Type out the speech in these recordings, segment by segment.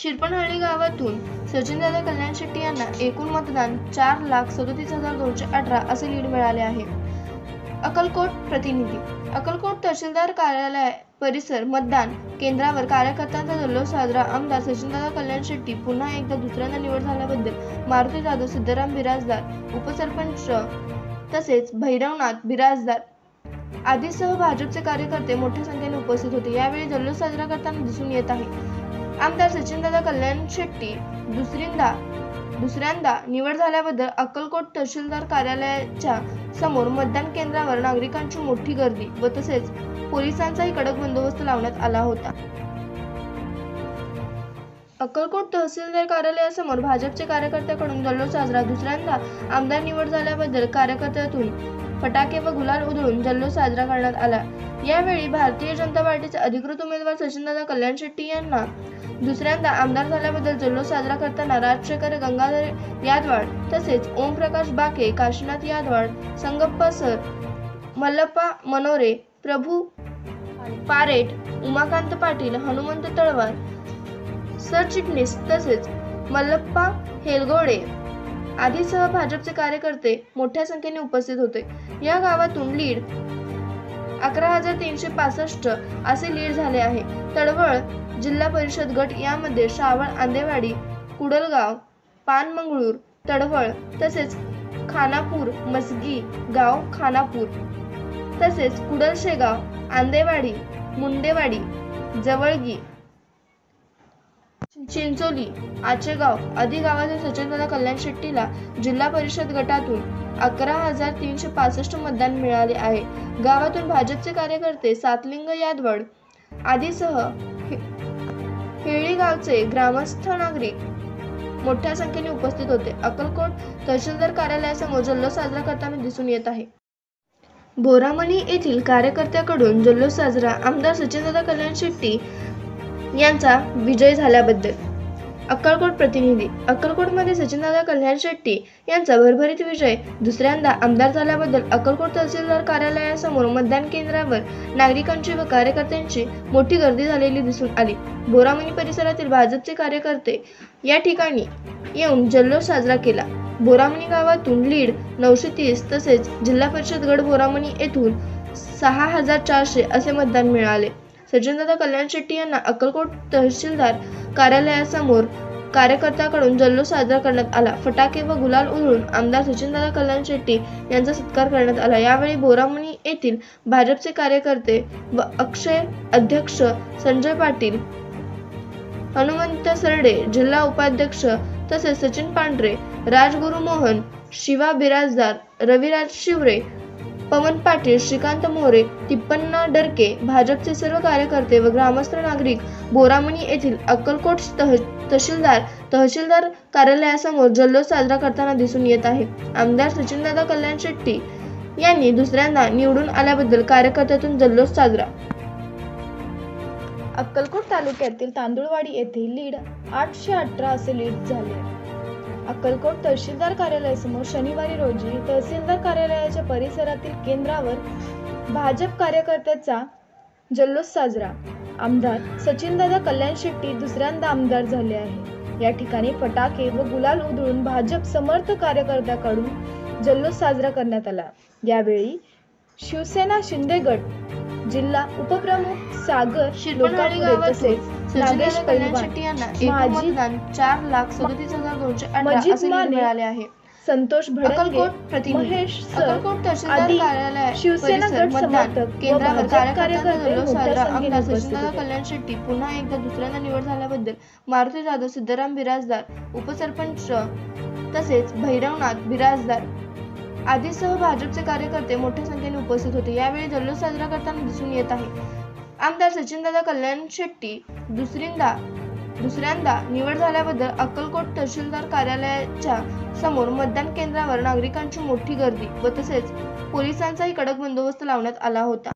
शिरपणहळ्ळी गावातून सचिनदादा कल्याण शेट्टी यांना एकूण मतदान 4,37,218 असे लीड मिळाले आहे। अक्कलकोट प्रतिनिधी। अक्कलकोट तहसीलदार कार्यालय परिसर मतदान केंद्रावर कार्यकर्त्यांचा जल्लोष साजरा। आमदार सचिनदादा कल्याण शेट्टी पुन्हा एकदा दुसऱ्यांदा निवड झाल्याबद्दल मारुती जाधव, सिद्धराम बिराजदार, उपसरपंच तसेच भैरवनाथ बिराजदार आदीसह भाजपचे कार्यकर्ते मोठ्या संख्येने उपस्थित होते। यावेळी जल्लोष साजरा करताना दिसून येत आहे। आमदार सचिनदादा कल्याण शेट्टी दुसऱ्यांदा निवड झाल्याबद्दल अक्कलकोट तहसीलदार कार्यालयाच्या समोर मतदान केंद्रावर नागरिकांची मोठी गर्दी व तसेच पोलिसांचाही कडक बंदोबस्त लावण्यात आला होता। अक्कलकोट तहसीलदार कार्यालयासमोर भाजपचे कार्यकर्त्यांकडून जल्लोष साजरा। दुसऱ्यांदा आमदार निवड झाल्याबद्दल कार्यकर्त्यांतून फटाके व गुलाल उधळून जल्लोष साजरा करण्यात आला। यावेळी भारतीय जनता पार्टीचे अधिकृत उमेदवार सचिनदादा कल्याण शेट्टी यांना दुसऱ्यांदा आमदार झाल्याबद्दल जल्लोष साजरा करताना राजशेखर गंगाधर यादवाड तसेच ओमप्रकाश बाके, काशीनाथ यादवाड, संगप्पा सर, मल्लप्पा मनोरे, प्रभू पारेट, उमाकांत पाटील, हनुमंत तळवार, सरचिटणीस तसेच मल्लप्पा हेलगोडे आदीसह भाजपचे कार्यकर्ते मोठ्या संख्येने उपस्थित होते। या गावातून लीड 11,365 असे लीड झाले आहे। तडवळ जिल्हा परिषद गट यामध्ये श्रावण, आंदेवाडी, कुडलगाव, पानमंगळूर, तडवळ तसेच खानापूर, मसगी गाव, खानापूर तसेच कुडलशेगाव, आंदेवाडी, मुंडेवाडी, जवळगी, चिंचोली, आचेगाव आदी गावातील सचिनदादा कल्याण शेट्टीला जिल्हा परिषद गटातून 11,365 मतदान मिळाले आहे। गावातून भाजपचे कार्यकर्ते सातलिंग यादवड आदीसह हेळी गावचे ग्रामस्थ नागरिक मोठ्या संख्येने उपस्थित होते। अक्कलकोट तहसीलदार कार्यालयासमोर जल्लोष साजरा करताना दिसून येत आहे। बोरामणी येथील कार्यकर्त्यांकडून जल्लोष साजरा। आमदार सचिनदादा कल्याण शेट्टी यांचा विजय झाल्याबद्दल। अक्कलकोट प्रतिनिधी। अक्कलकोटमध्ये सचिनदादा कल्याण शेट्टी यांचा भरभरीत विजय। दुसऱ्यांदा आमदार झाल्याबद्दल अक्कलकोट तहसीलदार कार्यालयासमोर मतदान केंद्रावर नागरिकांची व कार्यकर्त्यांची मोठी गर्दी झालेली दिसून आली। बोरामणी परिसरातील भाजपचे कार्यकर्ते या ठिकाणी येऊन जल्लोष साजरा केला। बोरामणी गावातून लीड 930 तसेच जिल्हा परिषद गट बोरामणी येथून 6,400 असे मतदान मिळाले। सचिनदादा कल्याण शेट्टी यांना अक्कलकोट तहसीलदार कार्यालयासमोर कार्यकर्त्यांकडून जल्लोष साजरा करण्यात आला। फटाके व गुलाल उधळून आमदार सचिनदादा कल्याण शेट्टी यांचा सत्कार करण्यात आला। यावेळी बोरामणी येथील भाजपचे कार्यकर्ते व अक्षय अध्यक्ष संजय पाटील, हनुमंत सरडे जिल्हा उपाध्यक्ष तसेच सचिन पांढरे, राजगुरू मोहन, शिवा बिराजदार, रविराज शिवरे, पवन पाटील, श्रीकांत मोरे, तिप्पण्णा डरके भाजपचे सर्व कार्यकर्ते व ग्रामस्थ नागरिक बोरामणी येथील अक्कलकोट तहसीलदार कार्यालयासमोर जल्लोष साजरा करताना दिसून येत आहे। आमदार सचिनदादा कल्याण शेट्टी यांनी दुसऱ्यांदा निवडून आल्याबद्दल कार्यकर्त्यांतून जल्लोष साजरा। अक्कलकोट तालुक्यातील तांदुळवाडी येथे लीड 818 असे लीड झाले। अक्कलकोट तहसीलदार कार्यालयासमोर शनिवारी रोजी तहसीलदार कार्यालयाच्या परिसरातील केंद्रावर भाजप कार्यकर्त्यांचा जल्लोष साजरा। आमदार सचिनदादा कल्याण शेट्टी दुसऱ्यांदा आमदार झाले आहे। या ठिकाणी फटाके व गुलाल उधळून भाजप समर्थ कार्यकर्त्यांकडून जल्लोष साजरा करण्यात आला। यावेळी शिवसेना शिंदे गट जिल्हा उपप्रमुख सागर शिरपणहळ्ळी गावातून नागेश कल्याण शेट्टी यांना एकूण मतदान 4,37,218 असे लीड मिळाले आहे। संतोष भडंगे, महेश अक्कलकोट तहसीलदार कार्यालय शिवसेना गट मतदान केंद्रावर कार्यकर्त्यांचा जल्लोष साजरा। आमदार उपस्थित सचिनदादा कल्याण शेट्टी पुन्हा एकदा दुसऱ्यांदा निवड झाल्याबद्दल मारुती जाधव, सिद्धराम बिराजदार, उपसरपंच तसेच भैरवनाथ बिराजदार आदीसह भाजपचे कार्यकर्ते मोठ्या संख्येने उपस्थित होते। यावेळी जल्लोष साजरा करताना दिसून येत आहे। आमदार सचिनदादा कल्याण शेट्टी दुसऱ्यांदा निवड झाल्याबद्दल अक्कलकोट तहसीलदार कार्यालयाच्या समोर मतदान केंद्रावर नागरिकांची मोठी गर्दी व तसेच पोलिसांचाही कडक बंदोबस्त लावण्यात आला होता।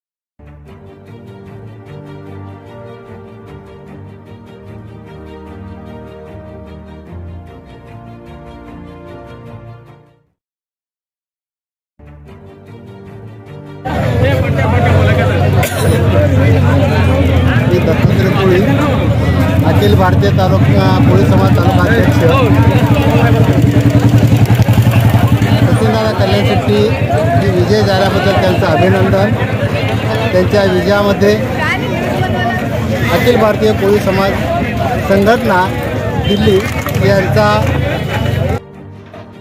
दत्तात्रय कोळी अखिल भारतीय तालुका कोळी समाज तालुका अध्यक्ष सचिनदादा कल्याण शेट्टी हे विजय झाल्याबद्दल त्यांचं अभिनंदन। त्यांच्या विजयामध्ये अखिल भारतीय कोळी समाज संघटना दिल्ली यांचा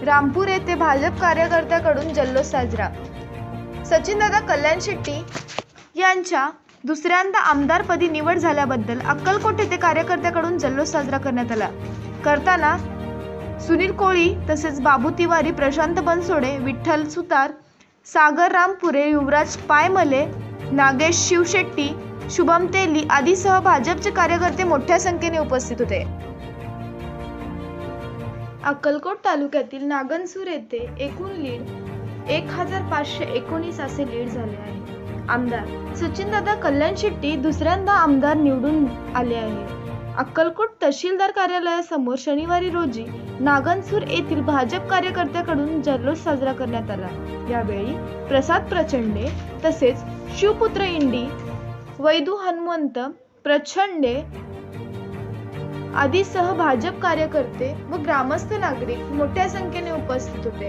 रामपूर येथे भाजप कार्यकर्त्याकडून जल्लोष साजरा। सचिनदादा कल्याण शेट्टी यांच्या दुसऱ्यांदा आमदारपदी निवड झाल्याबद्दल अक्कलकोट येथे कार्यकर्त्याकडून जल्लोष साजरा करण्यात आला। करताना सुनील कोळी तसेच बाबू तिवारी, प्रशांत बनसोडे, विठ्ठल सुतार, सागर रामपुरे, युवराज पायमले, नागेश शिवशेट्टी, शुभम तेली आदीसह भाजपचे कार्यकर्ते मोठ्या संख्येने उपस्थित होते। अक्कलकोट तालुक्यातील नागनसूर येथे एकूण लीड 1519 असे लीड झाले आहे। आमदार सचिनदादा कल्याण शेट्टी दुसऱ्यांदा आमदार निवडून आले आहे। अक्कलकोट तहसीलदार कार्यालयासमोर शनिवारी रोजी नागनसूर येथील भाजप कार्यकर्त्याकडून जल्लोष साजरा करण्यात आला। यावेळी प्रसाद प्रचंडे तसेच शिवपुत्र इंडी, वैदू हनुमंत प्रचंडे आदीसह भाजप कार्यकर्ते व ग्रामस्थ नागरिक मोठ्या संख्येने उपस्थित होते।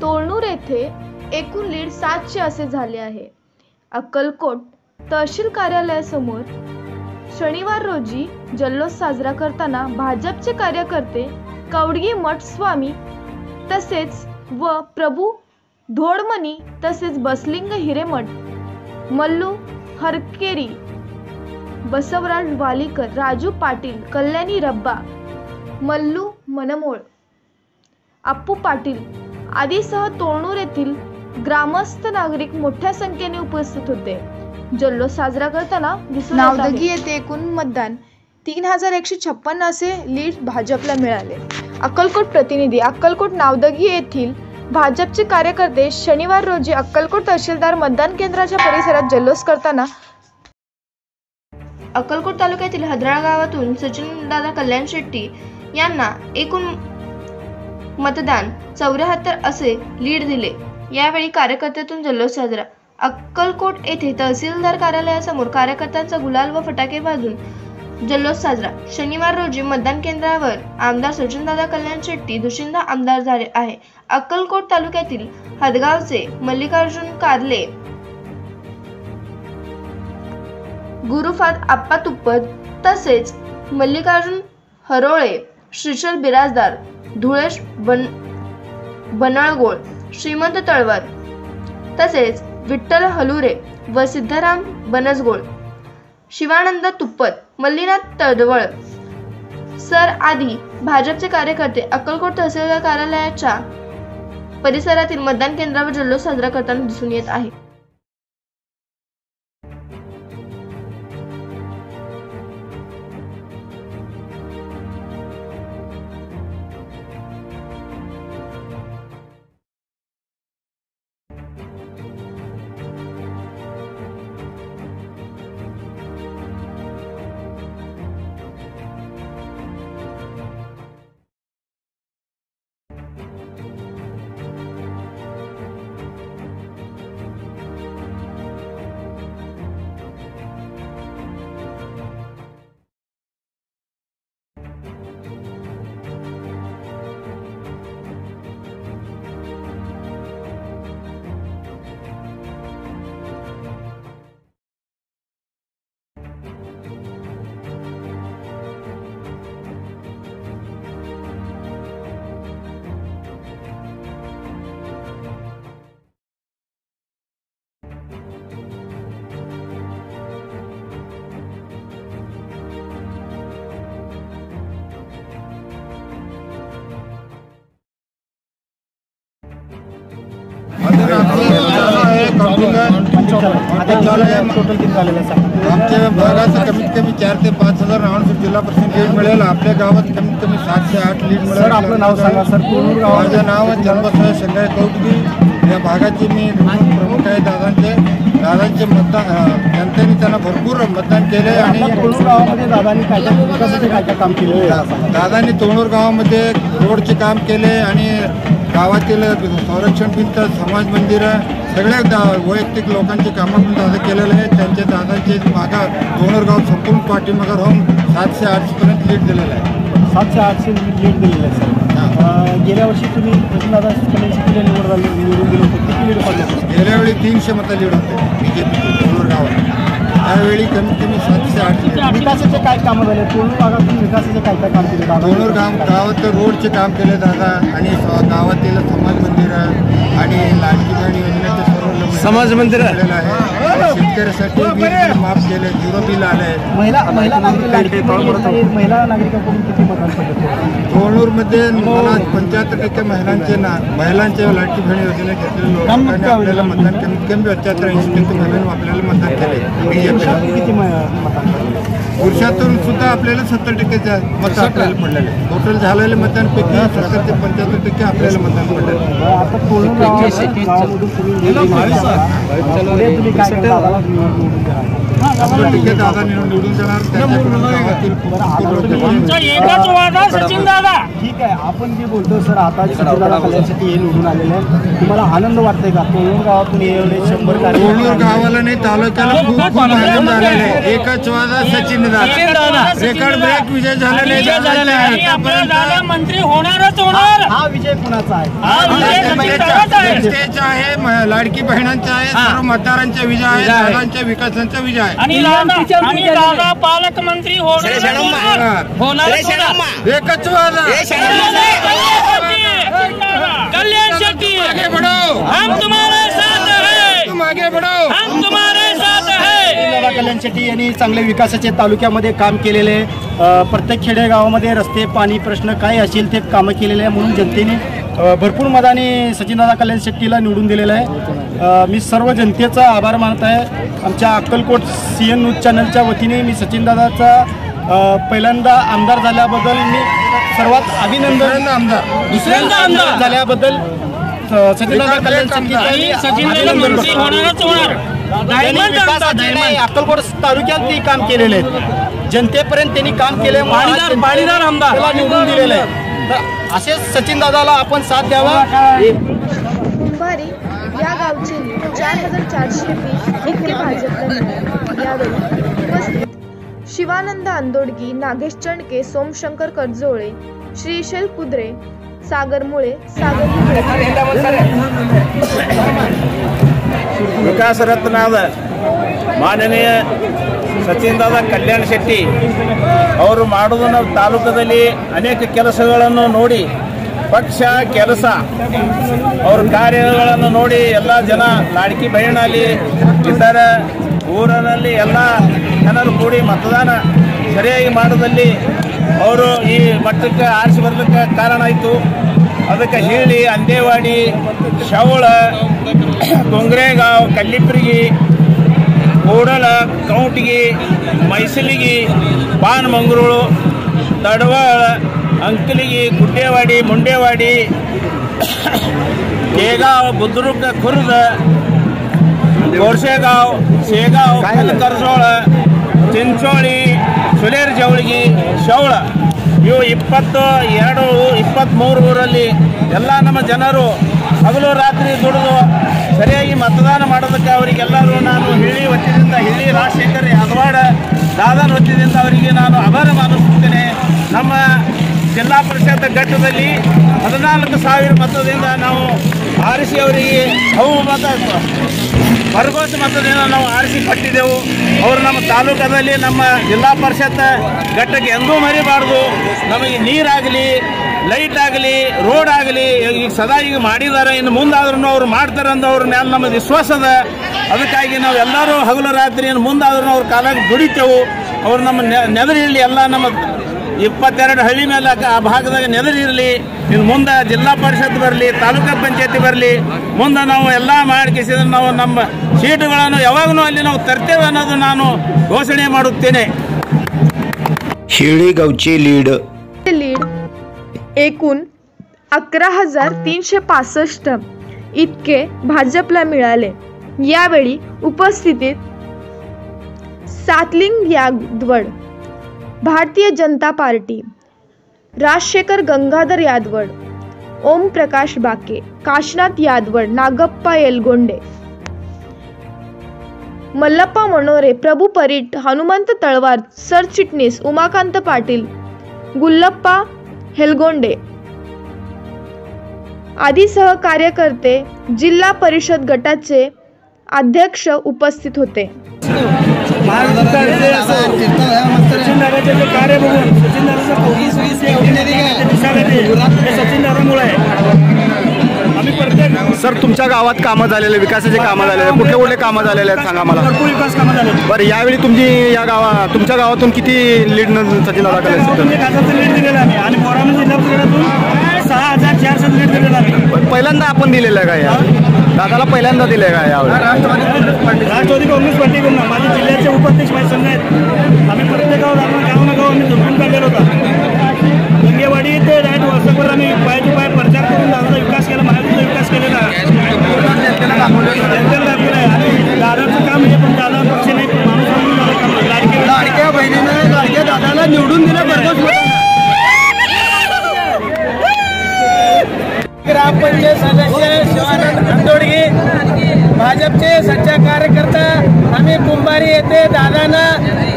तोरणूर येथे एकूण लीड 700 असे झाले आहे। अक्कलकोट तहसील कार्यालयासमोर शनिवार रोजी जल्लोष साजरा करताना भाजपचे कार्यकर्ते कवडगी मठ स्वामी तसेच व प्रभू धोडमणी तसेच बसलिंग हिरेमठ, मल्लू हरकेरी, बसवराज वालीकर, राजू पाटील, कल्याणी रब्बा, मल्लू मनमोळ, अप्पू पाटील आदीसह तोरणूर येथील ग्रामस्थ नागरिक मोठ्या संख्येने उपस्थित होते। जल्लोष साजरा करताना नावदगी येथे एकूण मतदान 3156 असे लीड भाजपला मिळाले। अक्कलकोट प्रतिनिधी अक्कलकोट नावदगी येथील भाजपचे कार्यकर्ते शनिवार रोजी अक्कलकोट तहसीलदार मतदान केंद्राच्या परिसरात जल्लोष करताना अक्कलकोट तालुक्यातील हदराळ गावातून सचिनदादा कल्याण शेट्टी यांना एकूण मतदान 74 असे लीड दिले। यावेळी कार्यकर्त्यातून जल्लोष साजरा। अक्कलकोट येथे तहसीलदार कार्यालयासमोर कार्यकर्त्यांचा गुलाल व फटाके वाजून जल्लोष साजरा। शनिवार रोजी मतदान केंद्रावर आमदार सचिनदादा कल्याण शेट्टी दुसऱ्यांदा आमदार झाले आहे। अक्कलकोट तालुक्यातील हदगावचे मल्लिकार्जुन कारले, गुरुफाद आप्पा तुप्पद तसेच मल्लिकार्जुन हरोळे, श्रीशल बिराजदार, धुळेश बनळगोळ, श्रीमंत तळवार तसेच विठ्ठल हलुरे व सिद्धराम बनसगोळ, शिवानंद तुप्पद, मल्लीनाथ तडवळ सर आदी भाजपचे कार्यकर्ते अक्कलकोट तहसीलदार कार्यालयाच्या परिसरातील मतदान केंद्रावर जल्लोष साजरा करताना दिसून येत आहे। आमच्या भागाचं कमीत कमी 4 ते 5 हजार नावांचं जिल्हा परिषद लीड मिळेल। आपल्या गावात कमीत कमी 7 ते 8 लीड मिळेल। सर आपलं नाव सांगा सर। माझं नाव जन्मस्थळ शंकर कौटगी, या भागाचे मी प्रमुख आहे दादांचे। दादांचे मतदान जनतेने त्यांना भरपूर मतदान केले आणि तोंडूर गावामध्ये दादांनी काय विकासाचे काय काम केले? दादांनी तोंडूर गावामध्ये रोडचे काम केले आणि गावातील संरक्षण भिंत, समाज मंदिरं सगळ्या वैयक्तिक लोकांची कामं पण दादा केलेले आहेत. त्यांचे दादांचे मागा तोंडूर गाव संपूर्ण पाठीमागे राहून 700 800पर्यंत लीड दिलेलं आहे. 700 800 लीड दिलेलं आहे सर. गेल्या वर्षी तुम्ही दादा कल्याणसिटीला निवडून दिलं होतं, किती लीड पडलं? गेल्यावेळी 300 मतं लीड होते BJP तोंडूर गावात. त्यावेळी कमीत कमी 700 800. विकासाचे काय कामं झाले तोंडूर भागातून? विकासाचे काय काम केले दादा? तोंडूर गावात रोडचे काम केले दादा आणि गावातील समाज मंदिरं आणि लाडकी बहीण योजनेचे सर्व समाज मंदिर झालेलं आहे. शेतकऱ्यासाठी वीज माफ केले, 0 बिल आले. महिला नागरिकांकडून किती मतदान पडलं? तोंडूरमध्ये 75% महिलांच्या लाडकी बहीण योजने घेतलेल्या लोकांनी आपल्याला मतदान कमीत कमी 75-80% महिलांनी आपल्याला मतदान केले. BJP किती मतदान पडलं? पुरुषातून सुद्धा आपल्याला 70% मतं आपल्याला पडलेले. टोटल झालेले मतदानपैकी 70 ते 75% आपल्याला मतदान पडलेलं. आता तोंडूर गावामधून तुम्ही काय करता? 100% दादा निवडून देणार. त्याच्याकडून गावातील ठीक आहे. आपण जे बोलतो सर, आता सचिनदादा कल्याणसाठी हे निवडून आलेले आहे, तुम्हाला आनंद वाटतंय का? तोंडूर गावातून एवढे 100 तोंडूर गावाला नाही तालुक्याला खूप आनंद झालेला आहे. एकच वादा सचिन दादा, रेकॉर्ड ब्रेक विजय झालेले आहे. मंत्री होणारच होणार. हा विजय कुणाचा आहे? जनतेचा आहे, लाडकी बहिणांचा आहे, सर्व मतदारांचा विजय आहे, दादांच्या विकासाचा विजय आहे. आणि दादा पालकमंत्री होणारच होणार. एकच वादा कल्याण शेट्टी, आगे बढ़ो, हम तुम्हारे साथ है, तुम आगे बढ़ो, हम तुम्हारे साथ है. दादा कल्याण शेट्टी यांनी चांगले विकासाचे तालुक्यामध्ये काम केलेले आहे. प्रत्येक खेडेगावामध्ये रस्ते, पाणी प्रश्न काय असेल ते कामं केलेले आहे. म्हणून जनतेने भरपूर मताने सचिनदादा कल्याण शेट्टीला निवडून दिलेलं आहे. मी सर्व जनतेचा आभार मानत आहे. आमच्या अक्कलकोट CN न्यूज चॅनलच्या वतीने मी सचिनदादाचा पहिल्यांदा आमदार झाल्याबद्दल मी सर्वात अभिनंदन. दुसऱ्यांदा आमदार झाल्याबद्दल सचिनदादा कल्याण सचिनदादा मंत्री होणारच होणार. अक्कलकोट तालुक्यात ते काम केलेले आहेत. जनतेपर्यंत त्यांनी काम केले, पाणीदार आमदार त्याला निवडून दिलेलं आहे. तर असेच सचिनदादाला आपण साथ द्यावा. कुंभारी या गावचे 4420 इतके भाजपला मिळाले. यावेळी उपस्थित शिवानंद आंदोडगी, नागेश चंडके, सोमशंकर करजोळे, श्रीशैल कुद्रे, सागर मुळे, ವಿಕಾಸ ರತ್ನಾದ ಮಾನನೀಯ ಸಚಿನ್ದಾದ ಕಲ್ಯಾಣ ಶೆಟ್ಟಿ ಅವರು ಮಾಡುವುದನ್ನು ತಾಲೂಕದಲ್ಲಿ ಅನೇಕ ಕೆಲಸಗಳನ್ನು ನೋಡಿ ಪಕ್ಷ ಕೆಲಸ ಅವ್ರ ಕಾರ್ಯಗಳನ್ನು ನೋಡಿ ಎಲ್ಲ ಜನ ಲಾಡ್ಕಿ ಬಹಿಣಲ್ಲಿ ಇದ್ದಾರೆ. ಊರಿನಲ್ಲಿ ಎಲ್ಲ ಜನರು ಕೂಡಿ ಮತದಾನ ಸರಿಯಾಗಿ ಮಾಡೋದಲ್ಲಿ ಅವರು ಈ ಮಟ್ಟಕ್ಕೆ ಆರಿಸಿ ಬರಲಿಕ್ಕೆ ಕಾರಣ ಆಯಿತು. ಅದಕ್ಕೆ ಹೀಳಿ, ಅಂದೇವಾಡಿ, ಶವಳ, ಗೊಂಗ್ರೇಗಾಂವ್, ಕಲ್ಲಿಪ್ರಿಗಿ, ಕೂಡಲ, ಕೌಂಟಿಗಿ, ಮೈಸಲಿಗಿ, ಬಾನಮಂಗ್ರೋಳು, ತಡವಾಳ, ಅಂಕಲಿಗಿ, ಗುಡ್ಡೇವಾಡಿ, ಮುಂಡೇವಾಡಿ, केगाव, बुद्रुक, खुर्द, गोरशेगाव, शेगाव, ಕರ್ಜೋಳ, ಚಿಂಚೋಳಿ, ಸುಲೇರ್ ಜವಳಗಿ, ಶವಳ ಇವು 22, 23 ಊರಲ್ಲಿ ಎಲ್ಲ ನಮ್ಮ ಜನರು ಹಗಲು ರಾತ್ರಿ ದುಡಿದು ಸರಿಯಾಗಿ ಮತದಾನ ಮಾಡೋದಕ್ಕೆ ಅವರಿಗೆಲ್ಲರೂ ನಾನು ಹಿಳಿ ವತಿಯಿಂದ, ಹಿಳಿ ರಾಜಶೇಖರ್ ಯಾದವಾಡ ದಾದಾನ ವತಿಯಿಂದ ಅವರಿಗೆ ನಾನು ಆಭಾರ ಮಾನಿಸುತ್ತೇನೆ. ನಮ್ಮ ಜಿಲ್ಲಾ ಪರಿಷತ್ ಘಟ್ಟದಲ್ಲಿ 14,000 ಮತದಿಂದ ನಾವು ಆರಿಸಿ ಅವರಿಗೆ ಭರಘೋಷ ಮತದಿಂದ ನಾವು ಆರಿಸಿ ಕೊಟ್ಟಿದ್ದೆವು. ಅವರು ನಮ್ಮ ತಾಲೂಕದಲ್ಲಿ ನಮ್ಮ ಜಿಲ್ಲಾ ಪರಿಷತ್ ಘಟ್ಟಕ್ಕೆ ಎಂದೂ ಮರಿಬಾರ್ದು. ನಮಗೆ ನೀರಾಗಲಿ, ಲೈಟ್ ಆಗಲಿ, ರೋಡ್ ಆಗಲಿ ಈಗ ಸದಾ ಈಗ ಮಾಡಿದ್ದಾರೆ. ಇನ್ನು ಮುಂದಾದ್ರೂ ಅವ್ರು ಮಾಡ್ತಾರೆ ಅಂತ ಅವ್ರ ಮೇಲೆ ನಮಗೆ ವಿಶ್ವಾಸ ಅದ. ಅದಕ್ಕಾಗಿ ನಾವು ಎಲ್ಲರೂ ಹಗಲು ರಾತ್ರಿ ಇನ್ನು ಮುಂದಾದ್ರೂ ಅವ್ರ ಕಾಲಾಗಿ ದುಡಿತೇವು. ಅವ್ರು ನಮ್ಮ ನೆದರಿರಲಿ, ಎಲ್ಲ ನಮ್ಮ 22 ಹಳ್ಳಿ ಮೇಲೆ ಆ ಭಾಗದಾಗ ನೆದರಿರಲಿ. ಇನ್ನು ಮುಂದೆ ಜಿಲ್ಲಾ ಪರಿಷತ್ ಬರಲಿ, ತಾಲೂಕಾ ಪಂಚಾಯತಿ ಬರಲಿ, ಮುಂದೆ ನಾವು ಎಲ್ಲ ಮಾಡಿಸಿದ್ರೆ ನಾವು ನಮ್ಮ ಸೀಟುಗಳನ್ನು ಯಾವಾಗಲೂ ಅಲ್ಲಿ ನಾವು ತರ್ತೇವೆ ಅನ್ನೋದು ನಾನು घोषणे ಮಾಡುತ್ತೇನೆ. शेळीगावचे लीड एकूण 11,365 इतके भाजपला मिळाले. यावेळी उपस्थितीत सातलिंग यादवड, भारतीय जनता पार्टी, राजशेखर गंगाधर यादवड, ओम प्रकाश बाके, काशीनाथ यादवड, नागप्पा येलगोंडे, मल्लप्पा मनोरे, प्रभू परीट, हनुमंत तळवार, सरचिटणीस उमाकांत पाटील, गुल्लप्पा हेलगोंडे आदी सहकार्यकर्ते, जिल्हा परिषद गटाचे अध्यक्ष उपस्थित होते. सचिनदादाचे जे कार्य बघून सचिनदादामुळे आम्ही प्रत्येक सर तुमच्या गावात कामं झालेले, विकासाचे कामं झालेले, कुठले कुठले कामं झालेले आहेत सांगा मला. भरपूर विकास कामं झाले. बरं, यावेळी तुमच्या गावातून किती लीड सचिनदादा कलेक्टर लीड दिलेला आहे आणि मोरामन जिल्ह्यातून 6,400 लीड दिलेला आहे. पहिल्यांदा आपण दिलेलं आहे का दादाला? पहिल्यांदा दिले का यावेळी? राष्ट्रवादी काँग्रेस पार्टीकडून माझ्या जिल्ह्याचे उपाध्यक्ष माझे संघ आहेत. आम्ही प्रत्येक गाव आम्ही झोपून काढलेला होता. गंगेवाडी ते डायरेक्ट वर्षभर आम्ही पायाचे पाय प्रचार करून दादाचा विकास केला, महाराष्ट्राचा विकास केलेला आहे. आणि दादाचं काम हे पण दादा पक्ष नाही, माणूस लाडक्या बहिणीने लाडक्या दादाला निवडून दिलं. ग्रामपंचायत सदस्य शिवानंद खंदोडगे, भाजपचे सच्चा कार्यकर्ता आम्ही कुंभारी येथे दादांना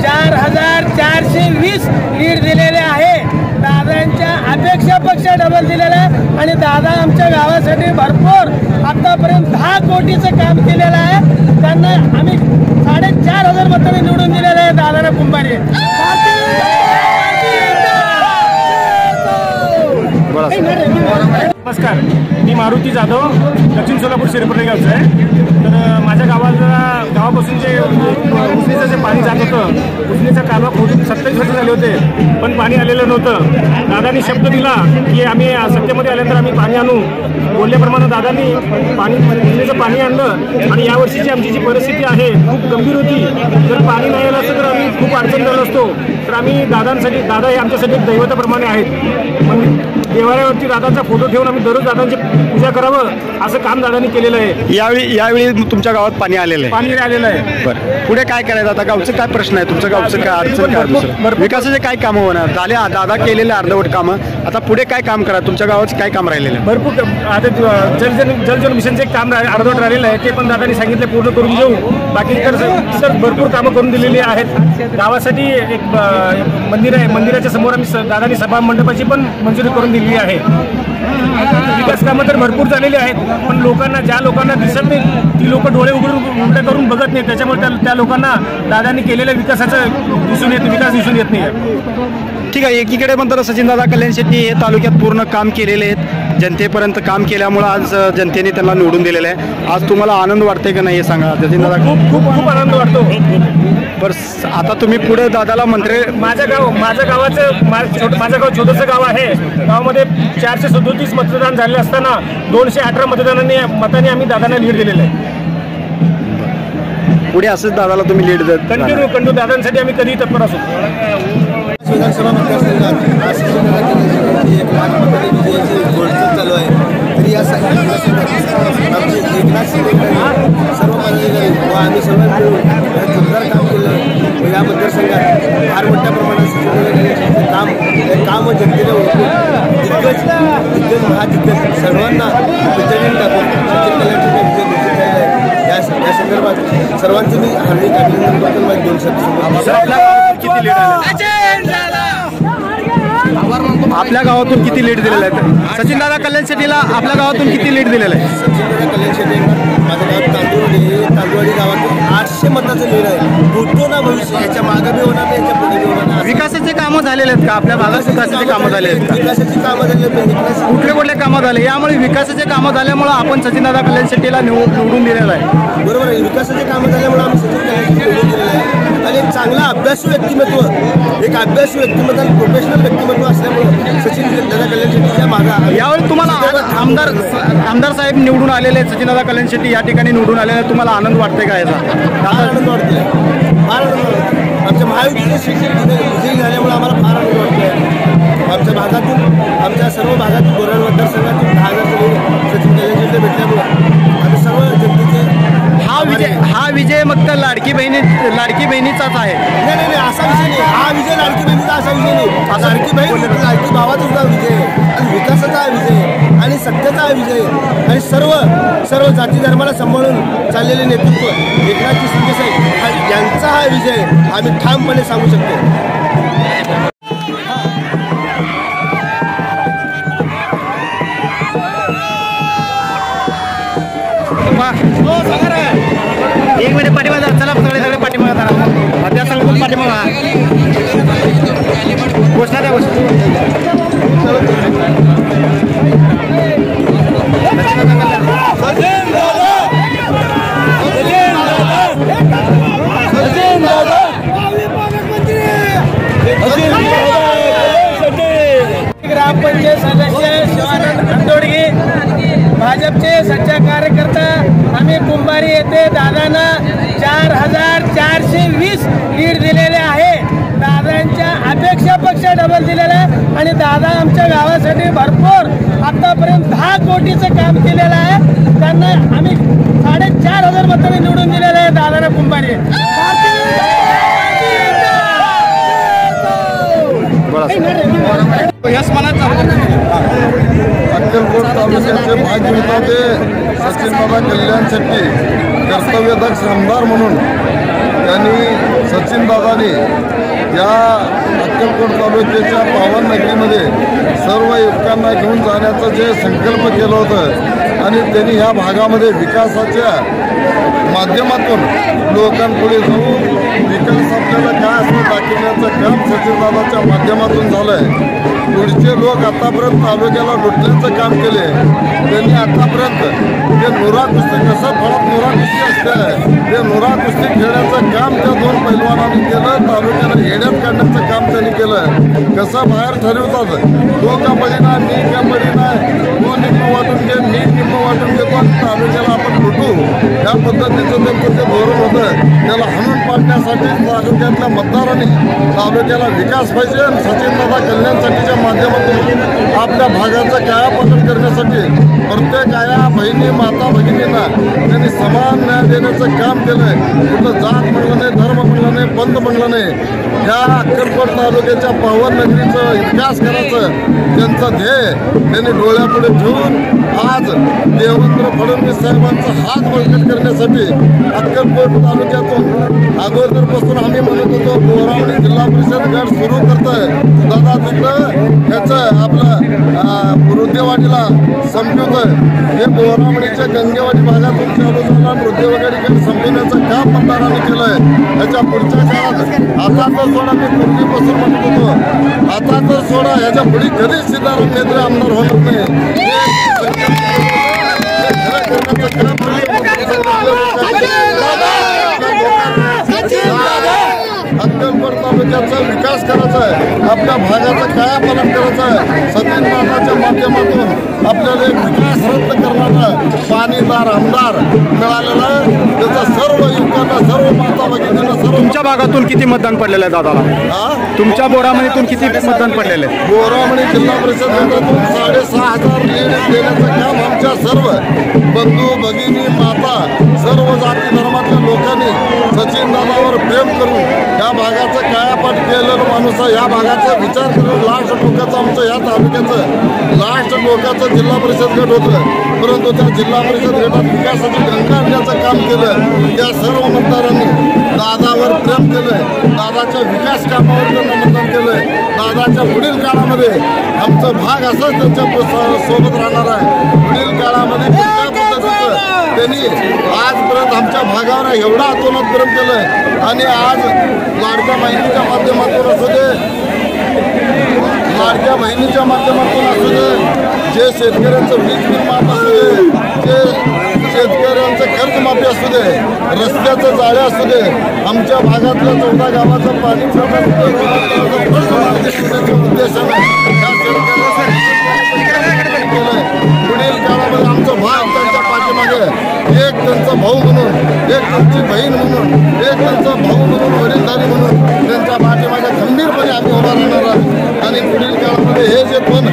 4,420 लीड दिलेले आहे. दादांच्या अपेक्षापेक्षा डबल दिलेलं आहे आणि दादा आमच्या गावासाठी भरपूर आतापर्यंत 10 कोटीचं काम केलेलं आहे. त्यांना आम्ही 4,500 मतांनी निवडून दिलेलं आहे दादांना कुंभारी. नमस्कार, मी मारुती जाधव, दक्षिण सोलापूर शिरपटे गावचं आहे. तर माझ्या गावापासून जे उजनीचं जे पाणी जात होतं, उजनीचा कालवा खोदून 27 वर्ष झाले होते, पण पाणी आलेलं नव्हतं. दादांनी शब्द दिला की आम्ही सत्तेमध्ये आल्यानंतर आम्ही पाणी आणू. बोलल्याप्रमाणे दादांनी उजनीचं पाणी आणलं आणि यावर्षीची आमची जी परिस्थिती आहे खूप गंभीर होती. जर पाणी नाही आलं असतं तर आम्ही खूप अडचण झालो असतो. तर आम्ही दादा हे आमच्यासाठी एक दैवताप्रमाणे आहेत. पण देवाऱ्यावरती दादाचा फोटो ठेवून आम्ही दररोज दादांची पूजा करावं असं काम दादांनी केलेलं आहे. यावेळी तुमच्या गावात पाणी आलेलं आहे. बरं, पुढे काय करायचं आता? गावचं काय प्रश्न आहे? तुमच्या गावचं काय अडचण काय? विकासाचे काय कामं होणार झाले? दादा केलेले अर्धवट कामं, आता पुढे काय काम करा? तुमच्या गावाचं काय काम राहिलेलं आहे? भरपूर. आता जलजीवन मिशनचे एक काम अर्धवट राहिलेलं आहे, ते पण दादांनी सांगितलं पूर्ण करून घेऊ. बाकी सर भरपूर कामं करून दिलेली आहेत. गावासाठी एक मंदिर आहे, मंदिराच्या समोर आम्ही दादांनी सभा मंडपाची पण मंजुरी करून दिलेली आहे. विकास कामं तर भरपूर झालेली आहेत, पण ज्या लोकांना दिसत नाही ती लोक डोळे उघडून उलटे करून बघत नाही. त्याच्यामुळे त्या लोकांना दादांनी केलेल्या विकास दिसून येत नाही. ठीक आहे, एकीकडे पण तर सचिनदादा कल्याण शेट्टी हे तालुक्यात पूर्ण काम केलेले आहेत, जनतेपर्यंत काम केल्यामुळं आज जनतेने त्यांना निवडून दिलेलं आहे. आज तुम्हाला आनंद वाटते का नाही हे सांगा सचिनदादा? खूप आनंद वाटतो. बरं, आता तुम्ही पुढे दादाला मंत्री. माझं गाव छोटंसं गाव आहे. गावामध्ये 437 मतदान झाले असताना 218 मतांनी आम्ही दादांना लीड दिलेलं आहे. पुढे असंच दादाला तुम्ही लीड देत कंटिन्यू दादांसाठी आम्ही कधीही तत्पर असू. विधानसभा मतदारसंघात आज घोषणा चालू आहे. तरी या आमचे एकनाथ शिंदे सर्व पदाधिकारी व आम्ही सर्व जोरदार काम केलं. या मतदारसंघात फार मोठ्या प्रमाणात काम व जनतेला ओळखून दिग्गज महादिग्गज सर्वांना विजयी टाकून या संदर्भात सर्वांचं मी हार्दिक अभिनंदन करतो. माझे 2 शब्द आपल्या गावातून किती लीड दिलेलं आहे? सचिनदादा कल्याण शेट्टीला आपल्या गावातून किती लीड दिलेलं आहे? सचिनदादा कल्याण शेट्टी माझ्या गावात तांदूळवाडी गावातून 800 मताचं लीड आहे. होतो ना भविष्य, याच्या मागे बी होणार नाही, याच्या पुढे बी होणार नाही. विकासाचे कामं झालेले आहेत का आपल्या भागात? विकासाचे कामं झाले आहेत का? विकासाची कामं झाली आहेत. कुठले कामं झाले? यामुळे विकासाचे कामं झाल्यामुळे आपण सचिनदादा कल्याण शेट्टीला निवडून दिलेलं आहे. बरोबर आहे, विकासाचे कामं झाल्यामुळे आम्ही सचिन कल्याण शेट्टी निवडून दिलेलं आहे. आणि एक चांगला अभ्यासू व्यक्तिमत्व आणि प्रोफेशनल व्यक्तिमत्व असल्यामुळे सचिनदादा कल्याण शेट्टीच्या मागे. यावेळी तुम्हाला आमदार साहेब निवडून आलेले आहेत, सचिनदादा कल्याण शेट्टी या ठिकाणी निवडून आलेले आहेत. तुम्हाला आनंद वाटते का याचा? फार आनंद वाटतोय. आमच्या महायुतीचे विजयी झाल्यामुळे आम्हाला फार आनंद वाटतोय. आमच्या भागातून, आमच्या सर्व भागातून बोराड मतदारसंघातून 10,000 सचिन कल्याण शेट्टी भेटल्यामुळे आम्ही सर्व जनतेचे विजय फक्त लाडकी बहिणीचाच आहे? नाही, असा विषय नाही. हा विजय लाडकी बहिणीचा असा विषय नाही. लाडकी बहीण लाडकी भावाचा सुद्धा विजय आहे आणि विकासाचा हा विजय आहे आणि सत्याचा हा विजय आहे आणि सर्व जाती धर्माला सांभाळून चाललेले नेतृत्व एकनाथजी शिंदे साहेब यांचा हा विजय आम्ही ठामपणे सांगू शकतो. एक मिनिट पाठीमागा चला, सगळे पाठीमागा जरा त्या संघ पाठीमागा घोषणा द्या. ग्रामपंचायत सदस्य शिवानंद खंडोडगे, भाजपचे सच्चा कार्यकर्ता आम्ही कुंभारी येथे दादांना 4420 लीड दिलेले आहे. दादांच्या अपेक्षा पक्ष डबल दिलेला आहे आणि दादा आमच्या गावासाठी भरपूर आतापर्यंत 10 कोटीचं काम केलेलं आहे. त्यांना आम्ही 4500 मतांनी निवडून दिलेलं आहे दादांना कुंभारी. अक्कलकोट तालुक्याचे भाग्य विधाते सचिनदादा कल्याण शेट्टी कर्तव्यदक्ष आमदार म्हणून त्यांनी सचिनदादांनी या अक्कलकोट तालुक्याच्या पावन नगरीमध्ये सर्व युवकांना घेऊन जाण्याचं जे संकल्प केलं होतं आणि त्यांनी ह्या भागामध्ये विकासाच्या माध्यमातून लोकांपुढे जाऊन विकास आपल्याला काय असं दाखवण्याचं काम सचिनदादाच्या माध्यमातून झालं आहे. पुढचे लोक आतापर्यंत तालुक्याला लुटण्याचं काम केले. त्यांनी आतापर्यंत ते नुरा कुस्ती कसं फळात नुरा कुस्ती असते ते नुरा कुस्ती खेळण्याचं काम त्या 2 पैलवानांनी केलं. तालुक्याला येण्यात काढण्याचं काम त्यांनी केलं. कसं बाहेर ठरवतात तो कबड्डी नाही, मी कबड्डी नाही, तो निम्म वाटून घे, मी निम्म वाटून घेतो आणि तालुक्याला आपण लुटू, या पद्धतीचं त्यांचं ते धोरण होतं. त्याला हाणून पाडण्यासाठी तालुक्यातल्या मतदारांनी तालुक्याला विकास पाहिजे आणि सचिनदादा कल्याणसाठीच्या माध्यमातून आपल्या भागाचं कायापालट करण्यासाठी प्रत्येक आया बहिणी माता भगिनींना त्यांनी समान न्याय देण्याचं काम केलं आहे. कुठं जात म्हणलं नाही, धर्म म्हणलं नाही, पंथ म्हणलं नाही. ह्या अक्कलकोट तालुक्याच्या पावन नगरीचं विकास करायचं त्यांचं ध्येय त्यांनी डोळ्यापुढे ठेवून आज देवेंद्र फडणवीस साहेबांचा हात बळकट करण्यासाठी अक्कलकोट तालुक्यातून अगोदरपासून आम्ही म्हणत होतो बोरावणी जिल्हा परिषद गट सुरू करतोय. दादा तिकडं ह्याचं आपलं वृद्धेवाडीला संपवतोय. हे बोरावणीच्या गंगेवाडी भागातून चालू झाला वृद्धेवाडी गट संपवण्याचं काम मतदारांनी केलंय. ह्याच्या पुढच्या काळात आता तर सोडा, मी पूर्वीपासून म्हणत होतो आता तर सोडा, ह्याच्या पुढे कधीच सीताराम मेत्रे आमदार होणार नाही. अक्कलकोट तालुक्याचा विकास करायचा आहे, आपल्या भागाचा कायापालट करायचा आहे. सचिनदादाच्या माध्यमातून आपल्याला एक विकास रद्द करणारा पाणीदार आमदार मिळालेला आहे. त्याचा सर्व युवकांना, सर्व माता भगिनींना, सर्व. तुमच्या भागातून किती मतदान पडलेलं आहे दादाला? तुमच्या बोरामणीतून किती मतदान पडलेलं आहे? बोरामणी जिल्हा परिषद गटातून 6500 लीड देण्याचं काम आमच्या सर्व बंधू भगिनी माता सर्व जाती धर्मातल्या लोकांनी सचिनदादावर प्रेम करून या भागाचं कायापाठ केलेलं माणूस आहे. या भागाचा विचार करून लास्ट टोकाचं आमचं या तालुक्याचं लास्ट टोकाचं जिल्हा परिषद गट होतं. परंतु त्या जिल्हा परिषद गटात विकासाची गंगा आणण्याचं काम केलं. त्या सर्व मतदारांनी दादावर प्रेम केलंय, दादाच्या विकास कामावर त्यांना मतदान केलंय. दादाच्या पुढील काळामध्ये आमचा भाग असाच त्यांच्या सोबत राहणार आहे. पुढील काळामध्ये कुठल्या पद्धतीचं त्यांनी आजपर्यंत आमच्या भागावर एवढा अतोनात प्रेम केलंय आणि आज लाडक्या बहिणीच्या माध्यमातून असू दे, लाडक्या बहिणीच्या माध्यमातून असू दे, जे शेतकऱ्यांचं वीज बिल माफ असू दे, जे शेतकऱ्यांचं कर्जमाफी असू दे, रस्त्याचं जाळे असू दे, आमच्या भागातल्या 14 गावाचं पाणी उद्देशाने पुढील काळामध्ये आमचं भाग त्यांच्या पाठीमागे एक त्यांचा भाऊ म्हणून, एक त्यांची बहीण म्हणून, एक त्यांचा भाऊ म्हणून, वडीलधारी म्हणून त्यांच्या पाठीमागे खंबीरपणे आम्ही उभा राहणार आहोत. आणि पुढील काळामध्ये हे जे कोण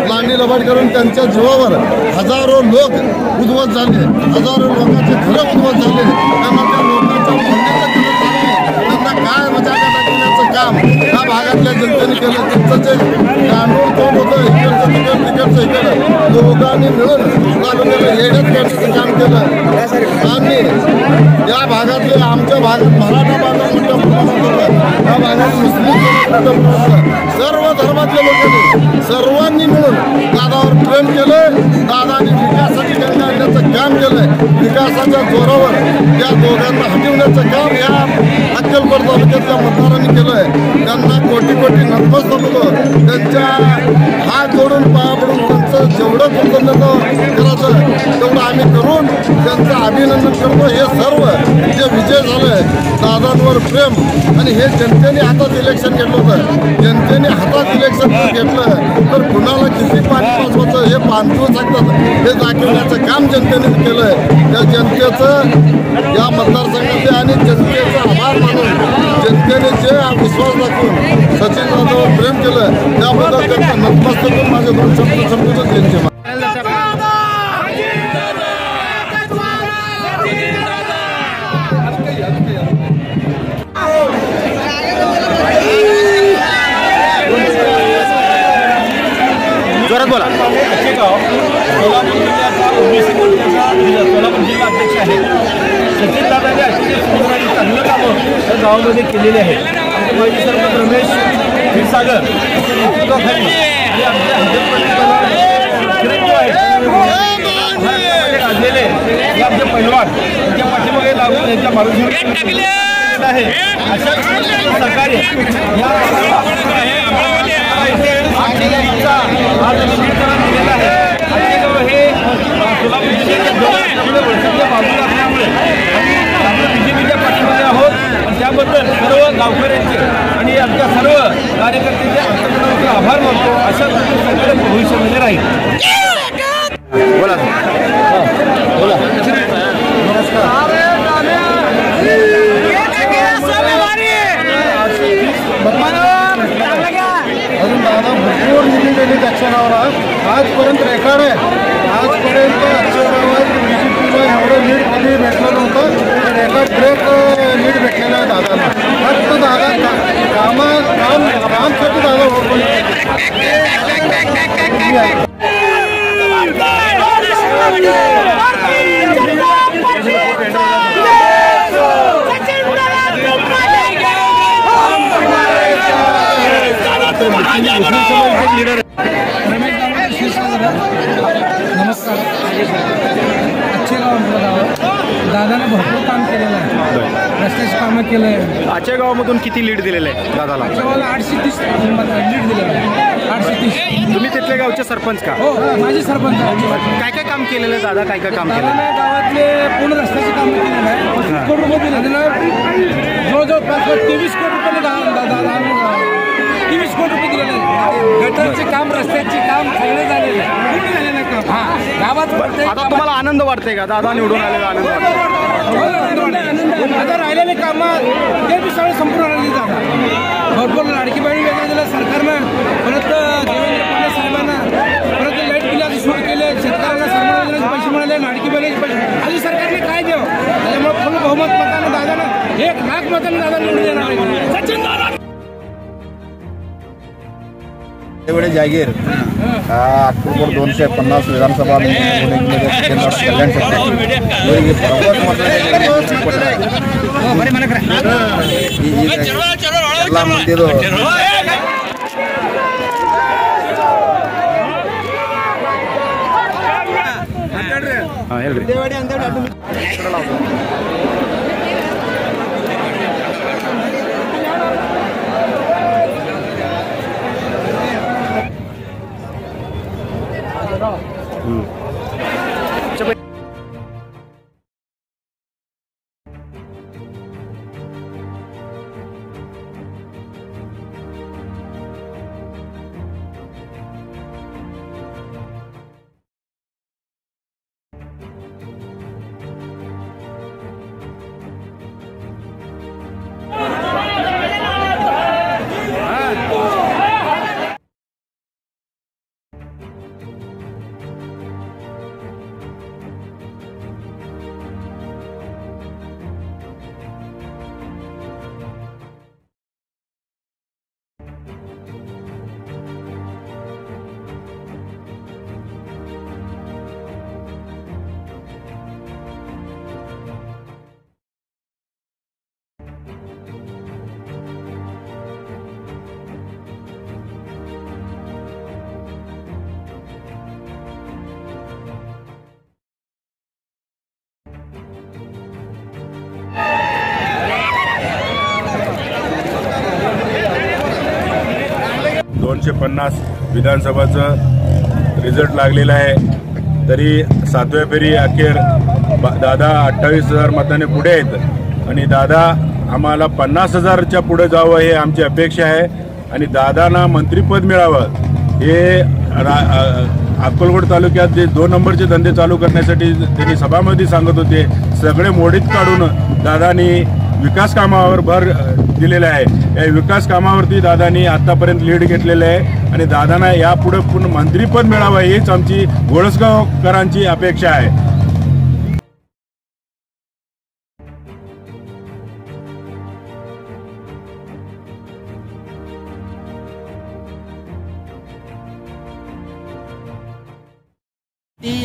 लांडी लबाड करून त्यांच्या जीवावर हजारो लोक उद्ध्वस्त झाले, हजारो लोकांचे घरं उद्ध्वस्त झाले, त्यांना त्या लोकांचा त्यांना काय मजाका दाखवण्याचं काम या भागातल्या जनतेने केलं. त्यांचं जे कानून कोण होतं इकडचं तिकडचं इकडं दोघांनी मिळून तालुक्याला येण्यात करण्याचं काम केलं. आणि या भागातले आमच्या भागात मराठा बांधव मोठ्या प्रमाणात होतं, या भागात मुस्लिम मोठ्या प्रमाणात सर्व धर्मातल्या लोकांनी सर्वांनी मिळून दादावर प्रेम केलं. दादाने विकासाची गंगा आणण्याचं काम केलंय. विकासाच्या जोरावर या दोघांना हटवण्याचं काम या अक्कलकोट तालुक्यातल्या मतदारांनी केलंय. त्यांना कोटी कोटी नतमस्तक होतो. त्यांच्या हात जोडून पाया पडून त्यांचं जेवढं कृतज्ञता करायचं तेवढं आम्ही करून त्यांचं अभिनंदन करतो. हे सर्व जे विजय झालंय दादांवर प्रेम आणि हे जनतेने हातात इलेक्शन घेतलं होतं. जनतेने हातात इलेक्शन घेतलं तर कुणाला किती पाणी पाजवायचं हे बांधून सांगतात हे दाखवण्याचं काम जनतेने केलंय. त्या जनतेचं या मतदारसंघाचे आणि जनतेचा आभार मानून जनतेने जे विश्वास दाखवून सचिन दादावर प्रेम केलं त्याबद्दल त्यांचा नतमस्तक करून माझे दोन शब्द संपूर्ण त्यांचे जोरात बोला. सोलापूर जिल्हा अध्यक्ष आहे सचिन दादाने अतिशय सुंदर आणि चांगलं कामं या गावामध्ये केलेले आहे. आमचे माजी सरपंच रमेश क्षीरसागर यांच्या नेतृत्वाखाली आणि आमच्या गाजलेले हे आमचे पैलवान यांच्या पाठीमागे लागून यांच्या मार्गदर्शन आहे. अशा सरकारी या आज दिलेला आहे. हे सोलापूर जिल्ह्याच्या वर्षाच्या बाजूला असल्यामुळे आपण बीजेपीच्या पाठीमध्ये आहोत. त्याबद्दल सर्व गावकऱ्यांचे आणि आमच्या सर्व कार्यकर्त्यांचे अंतर्गत आभार मानतो. अशा प्रकारे भविष्यामध्ये राहील. बोला बोला. नमस्कार. अजून दादा भरपूर निधी दिली दक्षिणावर आजपर्यंत रेकॉर्ड आहे. आजपर्यंत अक्षरावर बीजेपीला एवढं लीड कधी भेटलं नव्हतं. ते रेकॉर्ड ब्रेक लीड भेटलेलं आहे दादाला. फक्त दादा कामसाठी दादा ओळखून नमस्कार. आचेगाव दादाने भरपूर काम केलेलं आहे. रस्त्याची कामं केलं आहे. आजच्या गावामधून किती लीड दिलेलं आहे दादाला? आचेगावला 830 लीड दिलेलं आहे. 830. तुम्ही तिथल्या गावचे सरपंच का? हो माझे सरपंच आहे. काय काय काम केलेलं आहे दादा? काय काय काम केलं? गावातले पूर्ण रस्त्याची कामं केलेलं आहे. 25 कोटी रुपये दिले. जवळजवळ 23 कोटी रुपये दादा 23 कोटी रुपये दिलेले आहे. गटरचे काम रस्त्याचे काम सगळे झालेले आहे. गावात आता तुम्हाला आनंद वाटतंय का दादा निवडून आलेला? आनंद आता राहिलेले कामं ते बी सगळे संपूर्ण राहिली जातात. भरपूर लाडकी बहीण वगैरे दिलं सरकारनं. परत देवेंद्र फडणवीस साहेबांना परत लाईट बिलाची सोय केले. शेतकऱ्यांना सर्व पैसे मिळाले. लाडकी बहिणीचे पैसे आधी सरकारने काय द्यावं. त्याच्यामुळे फुल बहुमत मतानं दादानं 1 लाख मतांनी दादा निवडून येणार आहे. सचिन दादा एवढे जागीर अक्टोबर 250 विधानसभा 250 विधानसभाचं रिझल्ट लागलेला आहे। तरी 7व्या फेरी अखेर दादा 28,000 मताने पुढे आहेत आणि दादा आम्हाला 50,000च्या पुढे जावं हे आमची अपेक्षा आहे आणि दादांना मंत्रिपद मिळावं हे अक्कलकोट तालुक्यात जे 2 नंबरचे धंदे चालू करण्यासाठी त्यांनी सभामध्ये सांगत होते, सगळे मोडीत काढून दादांनी विकास कामावर भर दिलेला आहे। या विकास कामावरती दादांनी आतापर्यंत लीड घेतलेलं आहे आणि दादांना यापुढे पुन्हा मंत्रिपद मिळावं हीच आमची घोळसगावकरांची अपेक्षा आहे।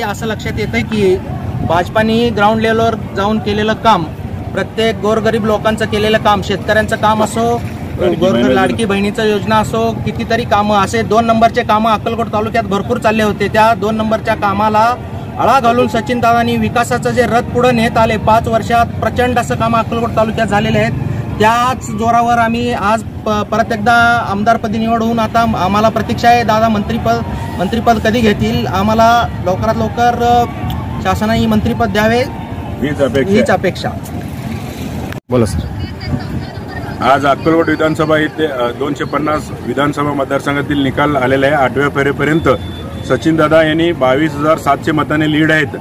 असं लक्षात येतं की भाजपाने ग्राउंड लेवलवर जाऊन केलेलं काम, प्रत्येक गोरगरीब लोकांचं केलेलं काम, शेतकऱ्यांचं काम असो, लाडकी बहिणीचं योजना असो, कितीतरी कामं असे 2 नंबरचे कामं अक्कलकोट तालुक्यात भरपूर चालले होते। त्या 2 नंबरच्या कामाला आळा घालून सचिनदादांनी विकासाचं जे रथ पुढे नेत आले 5 वर्षात प्रचंड असं कामं अक्कलकोट तालुक्यात झालेले आहेत। त्याच जोरावर आम्ही आज परत एकदा आमदारपदी निवड होऊन आता आम्हाला प्रतीक्षा आहे दादा मंत्रिपद कधी घेतील, आम्हाला लवकरात लवकर शासनाने मंत्रिपद द्यावे हीच अपेक्षा। बोला सर। आज अक्कलकोट विधानसभा येथे 250 विधानसभा मतदारसंघातील निकाल आलेला आहे। 8व्या फेरीपर्यंत सचिनदादा यांनी 22,700 मताने लीड आहेत,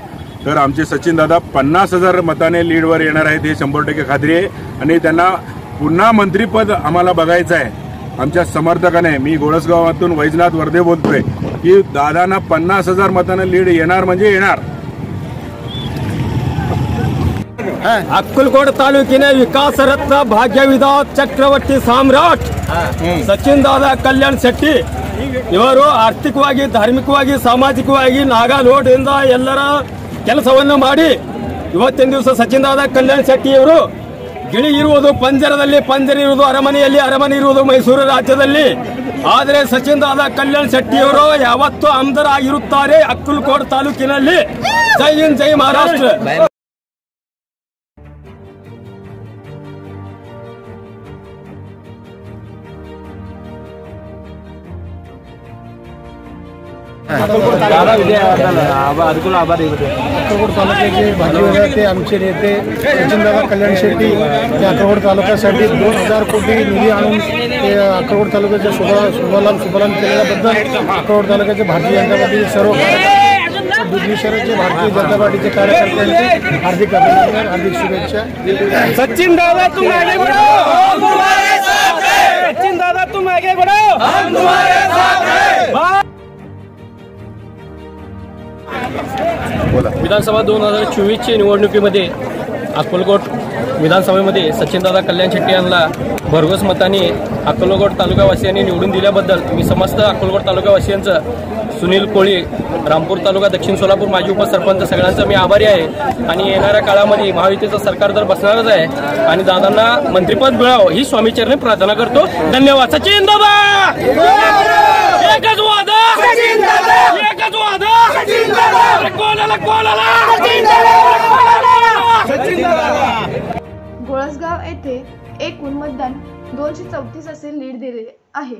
तर आमचे सचिनदादा 50,000 मताने लीडवर येणार आहेत हे 100% खात्री आहे आणि त्यांना पुन्हा मंत्रिपद आम्हाला बघायचं आहे। आमच्या समर्थकाने, मी घोळसगावातून वैजनाथ वर्धे बोलतोय की दादांना 50,000 मताने लीड येणार म्हणजे येणार। अक्कलकोट तालुक्याने विकास रत्न भाग्यविधात ಚಕ್ರವರ್ತಿ ಸಾಮ್ರಾಟ್ ಸಚಿನ್ ದಾದಾ ಕಲ್ಯಾಣ್ ಶೆಟ್ಟಿ ಇವರು ಆರ್ಥಿಕವಾಗಿ, ಧಾರ್ಮಿಕವಾಗಿ, ಸಾಮಾಜಿಕವಾಗಿ ನಾಗಾಲೋಟದಿಂದ ಎಲ್ಲರ ಕೆಲಸವನ್ನು ಮಾಡಿ ಇವತ್ತಿನ ದಿವಸ ಸಚಿನ್ ದಾದಾ ಕಲ್ಯಾಣ್ ಶೆಟ್ಟಿ ಇವರು ಗಿಳಿ ಇರುವುದು ಪಂಜರದಲ್ಲಿ, ಪಂಜರ ಇರುವುದು ಅರಮನೆಯಲ್ಲಿ, ಅರಮನೆ ಇರುವುದು ಮೈಸೂರು ರಾಜ್ಯದಲ್ಲಿ। ಆದರೆ ಸಚಿನ್ ದಾದಾ ಕಲ್ಯಾಣ್ ಶೆಟ್ಟಿ ಅವರು ಯಾವತ್ತೂ ಆಮದಾರ್ ಆಗಿರುತ್ತಾರೆ ಅಕ್ಕಲಕೋಟ್ ತಾಲೂಕಿನಲ್ಲಿ। ಜೈ ಹಿಂದ್, ಜೈ ಮಹಾರಾಷ್ಟ್ರ। अक्कलकोट तालुक्याचे भाजपचे आमचे नेते सचिनदादा कल्याण शेट्टी ते अक्कलकोट तालुक्यासाठी 2,000 कोटी निधी आणून ते अक्कलकोट तालुक्याच्या शुभलाभ केल्याबद्दल अक्कलकोट तालुक्याचे भारतीय जनता पार्टी सर्व दूध शहराचे भारतीय जनता पार्टीचे कार्यकर्त्यांचे हार्दिक अभिनंदन, हार्दिक शुभेच्छा। सचिनदादा तुम आगे बढ़ो, हम तुम्हारे साथ हैं। सचिनदादा तुम आगे बढ़ो, हम तुम्हारे साथ हैं। विधानसभा 2024च्या निवडणुकीमध्ये अक्कलकोट विधानसभेमध्ये सचिनदादा कल्याण शेट्टी यांना भरघोस मताने अक्कलकोट तालुकावासियांनी निवडून दिल्याबद्दल मी समस्त अक्कलकोट तालुकावासियांचं, सुनील कोळी, रामपूर तालुका, दक्षिण सोलापूर माजी उपसरपंच सगळ्यांचं मी आभारी आहे आणि येणाऱ्या काळामध्ये महायुतीचं सरकार तर बसणारच आहे आणि दादांना मंत्रिपद मिळावं ही स्वामीचरणी प्रार्थना करतो। धन्यवाद। सचिन दादा एकच वादा, एकच वादा, घोळसगाव येथे एकूण मतदान 234 असे लीड दिले आहे।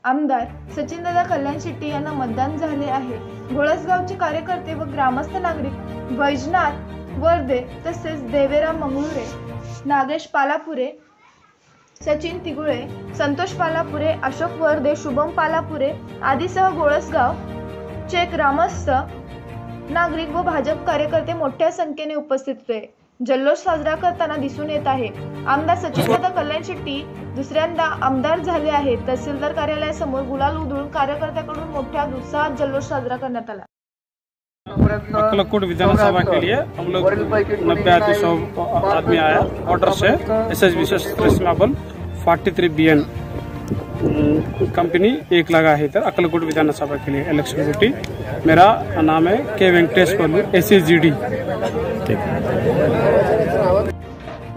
आमदार सचिनदादा कल्याण शेट्टी यांना मतदान झाले आहे। घोळसगावचे कार्यकर्ते व ग्रामस्थ नागरिक वैजनाथ वर्धे तसेच देवेराम मंगळुरे, नागेश पालापुरे, सचिन तिगुळे, संतोष पालापुरे, अशोक वर्धे, शुभम पालापुरे आदीसह घोळसगावचे ग्रामस्थ नागरिक व भाजप कार्यकर्ते मोठ्या संख्येने उपस्थित होते। जल्लोष साजरा करताना दिसून येत आहे। आमदार सचिनदादा कल्याण शेट्टी दुसऱ्यांदा आमदार झाले आहेत। तहसीलदार कार्यालयासमोर गुलाल उधळून कार्यकर्त्यांकडून मोठ्या उत्साहात जल्लोष साजरा करण्यात आला। अक्कलकोट विधानसभा के लिए हम लोग 90 आदमी आया ऑर्डर से। SSB 43 BN कंपनी 1 लगा है इधर अक्कलकोट विधानसभा के लिए इलेक्शन ड्यूटी। मेरा नाम है के वेंकटेश पल्लू, SSGD।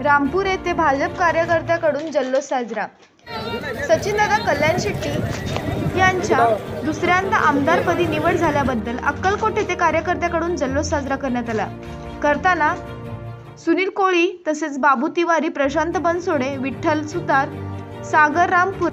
रामपूर येथे भाजप कार्यकर्त्यांकडून जल्लोष साजरा। सचिनदादा कल्याण शेट्टी यांच्या दुसऱ्यांदा आमदारपदी निवड झाल्याबद्दल अक्कलकोट येथे कार्यकर्त्यांकडून जल्लोष साजरा करण्यात आला। करताना सुनील कोळी तसेच बाबू तिवारी, प्रशांत बनसोडे, विठ्ठल सुतार, सागर रामपूर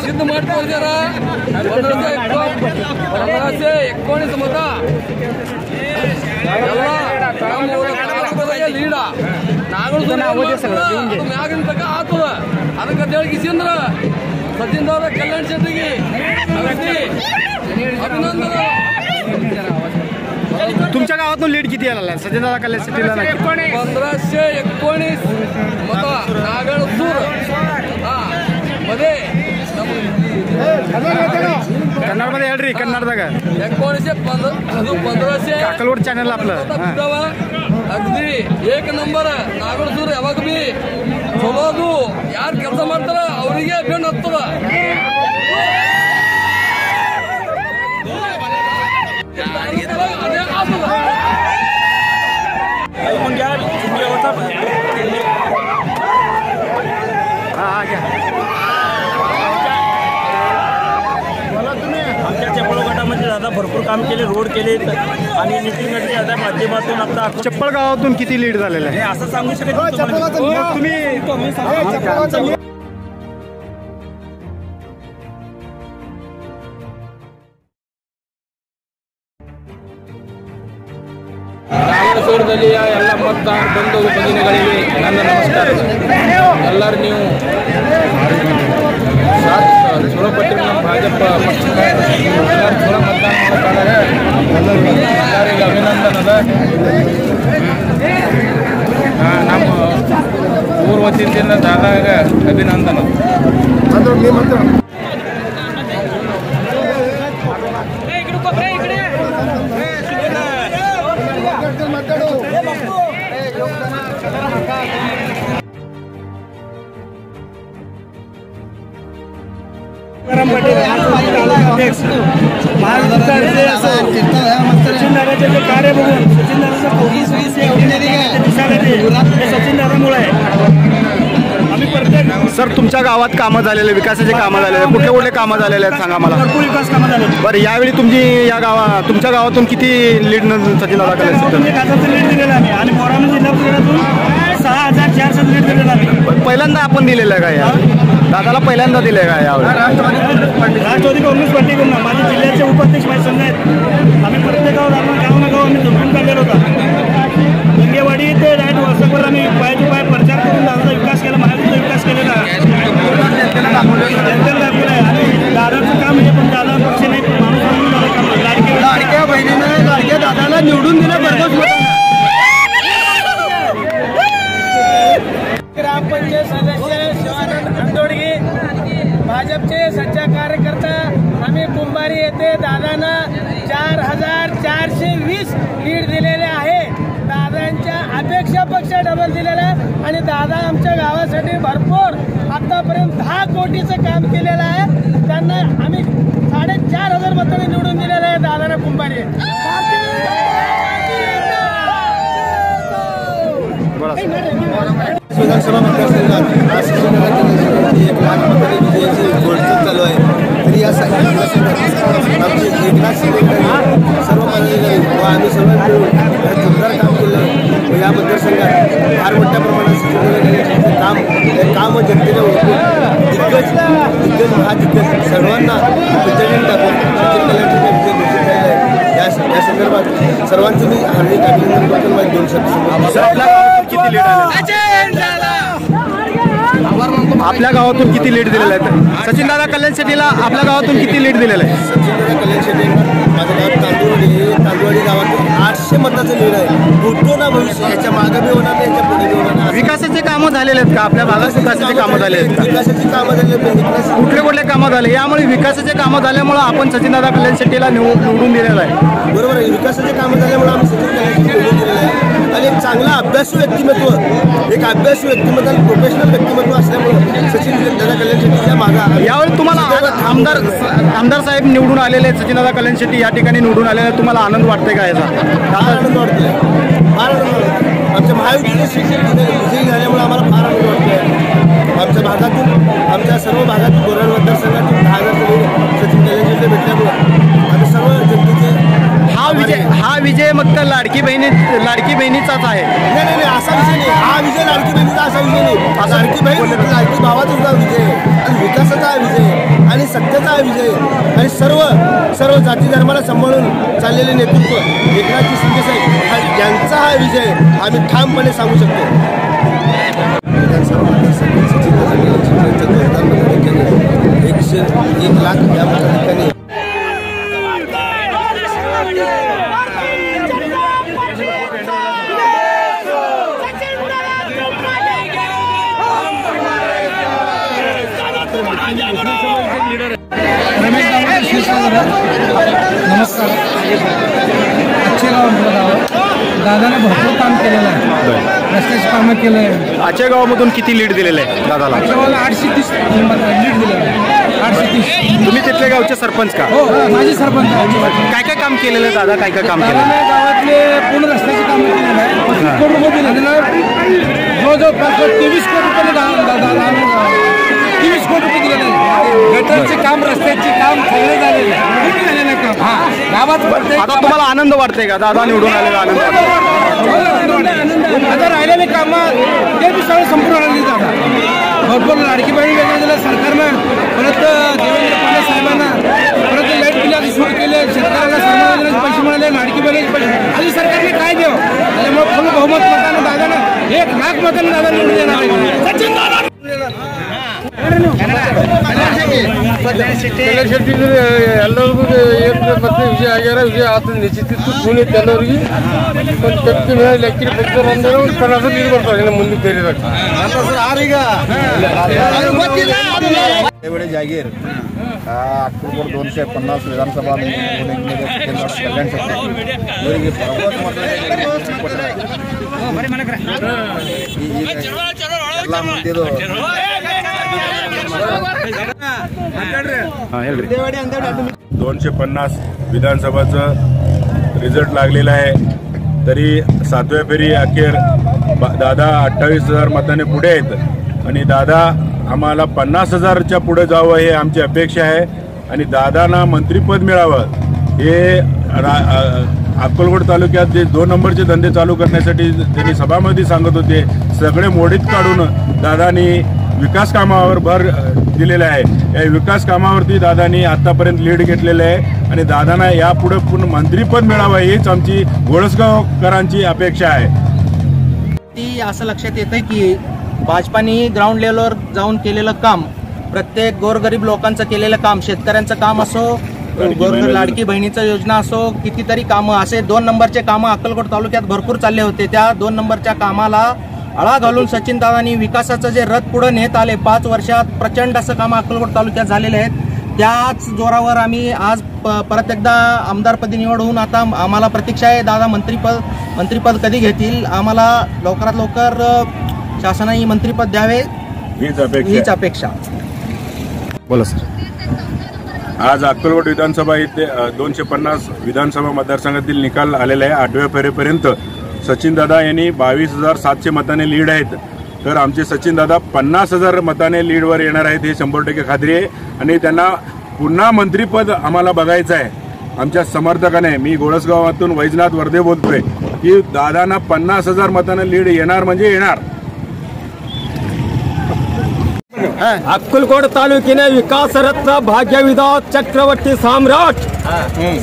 सिद्ध ಮಾಡ್ತಾ ಇದ್ದಾರಾ 1519 ಮತ ಎಲ್ಲ ಲೀಡ ಮ್ಯಾಗಿನ ತಕ ಆತದ ಅದಕ್ಕೆ ತಿಳಿಸಿಂದ್ರ ಸಚಿನ್ ಕಲ್ಯಾಣ ಶೆಟ್ಟಿಗೆ अभिनंदन. तुमच्या गावातून लीड किती आला सचिनदादा कल्याण शेट्टीला? 1519 मत नागळसूर मध्ये कन्नडमध्ये ಹೇಳ್ರಿ ಕನ್ನಡದಾಗ 1915 अक्कलकोट चॅनल आपलं अगदी एक नंबर नागळसूर ಯಾವಾಗ ಬಿ ಚಲೋದು ಯಾರು ಕೆಲಸ ಮಾಡ್ತಾರ ಅವರಿಗೆ ಬೆನ್ನ ಹತ್ತದ. आमच्या चप्पळ गटामध्ये दादा भरपूर काम केले, रोड केले आणि नितीन गडकरीच्या माध्यमातून आता चप्पळ गावातून किती लीड झालेलं आहे असं सांगू शकत तुम्ही? ನಾಗೇಶ್ವರದಲ್ಲಿ ಎಲ್ಲ ಮತದಾರ ಬಂಧು ಭಗಿನಿಗಳಿಗೆ ನನ್ನ ನಮಸ್ಕಾರ. ಎಲ್ಲರೂ ನೀವು ಚಲೋಪಟ್ಟಿ ನಮ್ಮ ಭಾಜಪ ಪಕ್ಷಕ್ಕೆ ಎಲ್ಲರೂ ಚಲೋ ಮತದಾನ ಮಾಡೋಕ್ಕಾದರೆ ಎಲ್ಲರಿಗೆ ಅಭಿನಂದನ ಅದ. ನಮ್ಮ ಊರ ವತಿಯಿಂದ ದಾದಾಗ ಅಭಿನಂದನ. सचिनदादाचे कार्य बघून सचिनदादामुळे आम्ही प्रत्येक सर तुमच्या गावात कामं झालेले, विकासाचे कामं झालेले, कुठले कुठले कामं झालेले आहेत सांगा मला. भरपूर विकास कामं झाले. बरं यावेळी तुमच्या गावातून किती लीड सचिनदादा कल्याण लीड दिलेला आहे आणि मोरामी जिल्हा परिषदेतून 6400 लीड दिलेला आहे. पहिल्यांदा आपण दिलेलं आहे का या दादाला? पहिल्यांदा दिले का यावेळी? राष्ट्रवादी काँग्रेस पार्टीकडून माझ्या जिल्ह्याचे उपाध्यक्ष माझे संघ आहेत. आम्ही प्रत्येक गाव आम्ही झोपून काढलेला होता. गंगेवाडी ते डायरेक्ट वर्षभर आम्ही पायाचे पाय प्रचार करून दादाचा विकास केला, महाराष्ट्राचा विकास केलेला जनतेला दाखवला आहे. आणि दादाचं काम हे पण दादा पक्ष नाही माणूस म्हणून दादा काम लाडक्या बहिणीनं लाडक्या दादाला निवडून दिलं बरोबर. ग्रामपंचायत सदस्य शिवानंद खंडोडगे भाजपचे सच्चा कार्यकर्ता आम्ही कुंभारी येथे दादांना 4420 लीड दिलेले आहे. दादांच्या अपेक्षा पक्ष डबल दिलेला आहे आणि दादा आमच्या गावासाठी भरपूर आतापर्यंत 10 कोटीचं काम केलेलं आहे. त्यांना आम्ही 4500 मतांनी निवडून दिलेलं आहे दादांना कुंभारी. विधानसभा मतदारसंघात आज एक लाख मतांनी विजयाची घोषणा चालू आहे. तरी या आमचे एकनाथ शिंदे सर्व पदाधिकारी व आम्ही सर्व मिळून जोरदार काम केलं. या मतदारसंघात फार मोठ्या प्रमाणात काम जनतेने ओळखून दिग्गज महादिग्गज सर्वांना विजय टाकून सचिन कल्याण विजय घोषित झालेला आहे. या संदर्भात सर्वांचं मी हार्दिक अभिनंदन करतो. माझे 2 शब्द किती लीड आपल्या गावातून किती लीड दिलेलं आहे? सचिनदादा कल्याण शेट्टीला आपल्या गावातून किती लीड दिलेलं आहे? सचिनदादा कल्याण शेट्टी माझं गाव तांदूळवाडी गावातून 800 मताचं लीड आहे. होतो ना भविष्य याच्या मागे बी होणार नाही, याच्या पुढे बी होणार नाही. विकासाचे कामं झालेले आहेत का आपल्या भागात? विकासाचे कामं झाले आहेत? विकासाची कामं झाले. कुठले कुठले कामं झाले? यामुळे विकासाचे कामं झाल्यामुळे आपण सचिनदादा कल्याण शेट्टीला निवडून दिलेलं आहे. बरोबर आहे. विकासाचे कामं झाल्यामुळे आम्ही सचिन कल्याण शेट्टी निवडून दिलेलं आहे. आणि एक चांगला अभ्यासू व्यक्तिमत्व आणि प्रोफेशनल व्यक्तिमत्व असल्यामुळे सचिन दादा कल्याण शेट्टीच्या मागा. यावेळी तुम्हाला आमदार साहेब निवडून आलेले आहेत, सचिनदादा कल्याण शेट्टी या ठिकाणी निवडून आलेले, तुम्हाला आनंद वाटतंय का याचा? फार आनंद वाटतोय, फार आनंद वाटतो. आमच्या महायुतीचे विजयी झाल्यामुळे आम्हाला फार आनंद वाटतोय. आमच्या भागातून आमच्या सर्व भागातून बोराड मतदारसंघातून 10,000 सचिन कल्याण शेट्टी भेटल्यामुळे आम्ही सर्व जनतेचे हा विजय विजय फक्त लाडकी बहिणीचाच आहे? नाही, असा विषय नाही. हा विजय लाडकी बहिणीचा असा विषय नाही. लाडकी बहीण लाडकी भावाचा सुद्धा विजय आहे आणि विकासाचा विजय आहे आणि सत्याचा विजय आहे आणि सर्व जाती धर्माला सांभाळून चाललेले नेतृत्व एकनाथजी शिंदे साहेब यांचा हा विजय आम्ही ठामपणे सांगू शकतो. एक लाख या ठिकाणी नमस्कार. दादाने भरपूर काम केलेलं आहे. रस्त्याची कामं केलं आहे. आजच्या गावामधून किती लीड दिलेलं आहे दादाला? 830 लीड दिलं आहे. 830. तुम्ही तिथल्या गावचे सरपंच का? हो, माझे सरपंच. काय काय काम केलेलं आहे दादा? काय काम केलं? गावातले पूर्ण रस्त्याची कामं केलेलं आहे. 25 कोटी रुपये दिले. जवळजवळ 23 कोटी रुपये 23 कोटी रुपये दिलेले आहे. गटरचे काम, रस्त्याचे काम सगळे झालेले आहे. गावात आता तुम्हाला आनंद वाटतंय का दादा निवडून आलेला? आनंद आता राहिलेले कामं ते बी सगळं संपूर्ण आलेली जागा. भरपूर लाडकी बहीण वेगळं दिलं सरकारनं. परत देवेंद्र फडणवीस साहेबांना परत लाईट बिलाची सूट केले. शेतकऱ्याला सर्व पैसे मिळाले. लाडकी बहिणीचे पैसे आधी सरकारने काय द्यावं? त्याच्यामुळे फुल बहुमत मतानं दादानं 1 लाख मतांनी दादा निवडून येणार आहे. सचिन दादा ಕಲ್ಯಾಣ್ ಶೆಟ್ಟಿ ಎಲ್ಲರಿಗೂ ಮತ್ತೆ ವಿಜಯ ಆಗ್ಯಾರ. ವಿಜಯ ಆತ ನಿಶ್ಚಿತಿತ್ತು ಪುಣೆ ಎಲ್ಲರಿಗೆ ಒಂದು ಕತ್ತಿ ಮೇಲೆ ಲೆಕ್ಕಿ ಬರ್ತಾರೆ ಅಂದ್ರೆ ಒಂದು ಕನ್ನಡ ನೀರು ಬರ್ತಾರೆ. ಇನ್ನು ಮುಂದೆ ಬೇರೆ जागीर अक्कलकोट 250 विधानसभा कल्याण शक्ती ಇವರಿಗೆ ಎಲ್ಲ ಮುಂದಿದು 250 विधानसभाचं रिझल्ट लागलेला आहे. तरी 7व्या फेरी अखेर दादा 28,000 मताने पुढे आहेत आणि दादा आम्हाला 50,000च्या पुढे जावं हे आमची अपेक्षा आहे आणि दादांना मंत्रिपद मिळावं हे अक्कलकोट तालुक्यात जे 2 नंबरचे धंदे चालू करण्यासाठी त्यांनी सभामध्ये सांगत होते सगळे मोडीत काढून दादांनी विकास कामावर भर दिलेला आहे. या विकास कामावरती दादांनी आतापर्यंत लीड घेतलेलं आहे आणि दादांना यापुढे पुन्हा मंत्रिपद मिळावं हीच आमची घोळसगावकरांची अपेक्षा आहे. ती असं लक्षात येतं की भाजपाने ग्राउंड लेवलवर जाऊन केलेलं काम, प्रत्येक गोरगरीब लोकांचं केलेलं काम, शेतकऱ्यांचं काम असो, लाडकी बहिणीचं योजना असो, कितीतरी कामं असे 2 नंबरचे कामं अक्कलकोट तालुक्यात भरपूर चालले होते. त्या 2 नंबरच्या कामाला आळा घालून सचिन दादांनी विकासाचं जे रथ पुढे नेत आले 5 वर्षात प्रचंड असं कामं अक्कलकोट तालुक्यात झालेले आहेत. त्याच जोरावर आम्ही आज परत एकदा आमदारपदी निवड होऊन आता आम्हाला प्रतीक्षा आहे. दादा मंत्रिपद कधी घेतील? आम्हाला लवकरात लवकर शासनाने मंत्रिपद द्यावे हीच अपेक्षा. बोला सर. आज अक्कलकोट विधानसभा इथे 250 विधानसभा मतदारसंघातील निकाल आलेला आहे. 8व्या फेरीपर्यंत सचिन दादा यांनी 22,700 मताने लीड आहेत. तर आमचे सचिन दादा 50,000 मताने लीडवर येणार आहेत हे 100% खात्री आहे आणि त्यांना पुन्हा मंत्रिपद आम्हाला बघायचं आहे. आमच्या समर्थकाने, मी घोळसगावातून वैजनाथ वर्धे बोलतोय की दादांना 50,000 मताने लीड येणार म्हणजे येणार. अक्कलकोट तालुक्याने विकास रत्न भाग्यविधात ಚಕ್ರವರ್ತಿ ಸಾಮ್ರಾಟ್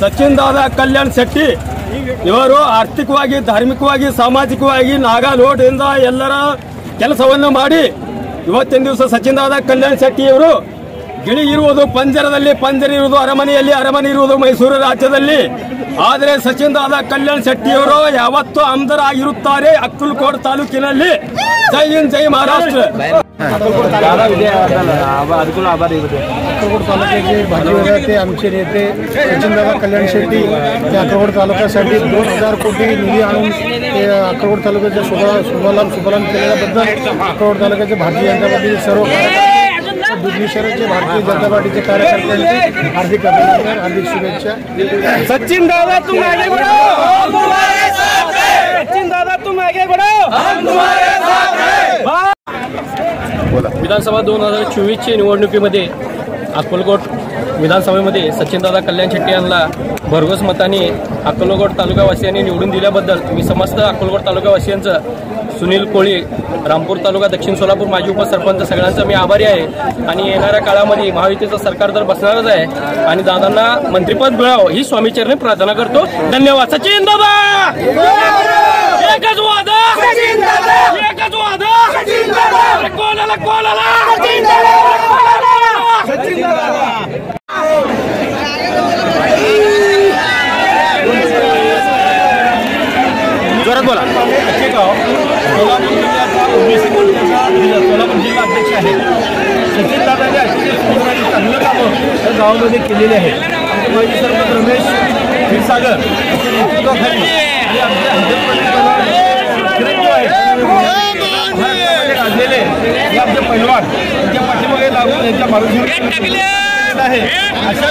ಸಚಿನ್ ದಾದಾ ಕಲ್ಯಾಣ್ ಶೆಟ್ಟಿ ಇವರು ಆರ್ಥಿಕವಾಗಿ, ಧಾರ್ಮಿಕವಾಗಿ, ಸಾಮಾಜಿಕವಾಗಿ ನಾಗಾಲೋಟದಿಂದ ಎಲ್ಲರ ಕೆಲಸವನ್ನು ಮಾಡಿ ಇವತ್ತಿನ ದಿವಸ ಸಚಿನ್ ದಾದಾ ಕಲ್ಯಾಣ್ ಶೆಟ್ಟಿ ಇವರು ಗಿಳಿ ಇರುವುದು ಪಂಜರದಲ್ಲಿ, ಪಂಜರ ಇರುವುದು ಅರಮನೆಯಲ್ಲಿ, ಅರಮನೆ ಇರುವುದು ಮೈಸೂರು ರಾಜ್ಯದಲ್ಲಿ. ಆದರೆ ಸಚಿನ್ ದಾದಾ ಕಲ್ಯಾಣ್ ಶೆಟ್ಟಿಯವರು ಯಾವತ್ತೂ ಆಮದಾರ ಆಗಿರುತ್ತಾರೆ ಅಕ್ಕಲಕೋಟ್ ತಾಲೂಕಿನಲ್ಲಿ. ಜೈ ಹಿಂದ್, ಜೈ ಮಹಾರಾಷ್ಟ್ರ. अक्कलकोट तालुक्याचे भाजीवाले आमचे नेते सचिनदादा कल्याण शेट्टी ते अक्कलकोट तालुक्यासाठी 2,000 कोटी निधी आणून ते अक्कलकोट तालुक्याच्या सुफलाम केल्याबद्दल अक्कलकोट तालुक्याचे भारतीय जनता पार्टीचे सर्व कार्यकर्ते, दुधनी शहराचे भारतीय जनता पार्टीचे कार्यकर्त्यांचे हार्दिक अभिनंदन, हार्दिक शुभेच्छा. सचिन दादा तुम आगे बढ़ो, हम तुम्हारे साथ हैं. सचिन दादा तुम आगे बढ़ो, हम तुम्हारे साथ हैं. विधानसभा 2024च्या निवडणुकीमध्ये अक्कलकोट विधानसभेमध्ये सचिनदादा कल्याण शेट्टी यांना भरघोस मताने अक्कलकोट तालुकावासियांनी निवडून दिल्याबद्दल मी समस्त अक्कलकोट तालुकावासियांचं, सुनील कोळी, रामपूर तालुका, दक्षिण सोलापूर माजी उपसरपंच सगळ्यांचं मी आभारी आहे। आणि येणाऱ्या काळामध्ये महायुतीचं सरकार तर बसणारच आहे आणि दादांना मंत्रिपद मिळावं ही स्वामीचरणी प्रार्थना करतो। धन्यवाद। सचिन दादा एकच वादा, एकच वादा, कोणाला कोणाला जोरात बोला। सोलापूर जिल्हा अध्यक्ष आहेत सचिन दादाने अतिशय चांगलं कामं या गावामध्ये केलेले आहे। आमचे माजी सरपंच रमेश क्षीरसागर आणि गाजलेले हे आमचे पैलवान त्यांच्या पाठीमागे लागून त्यांच्या मार्गदर्शन आहे। अशा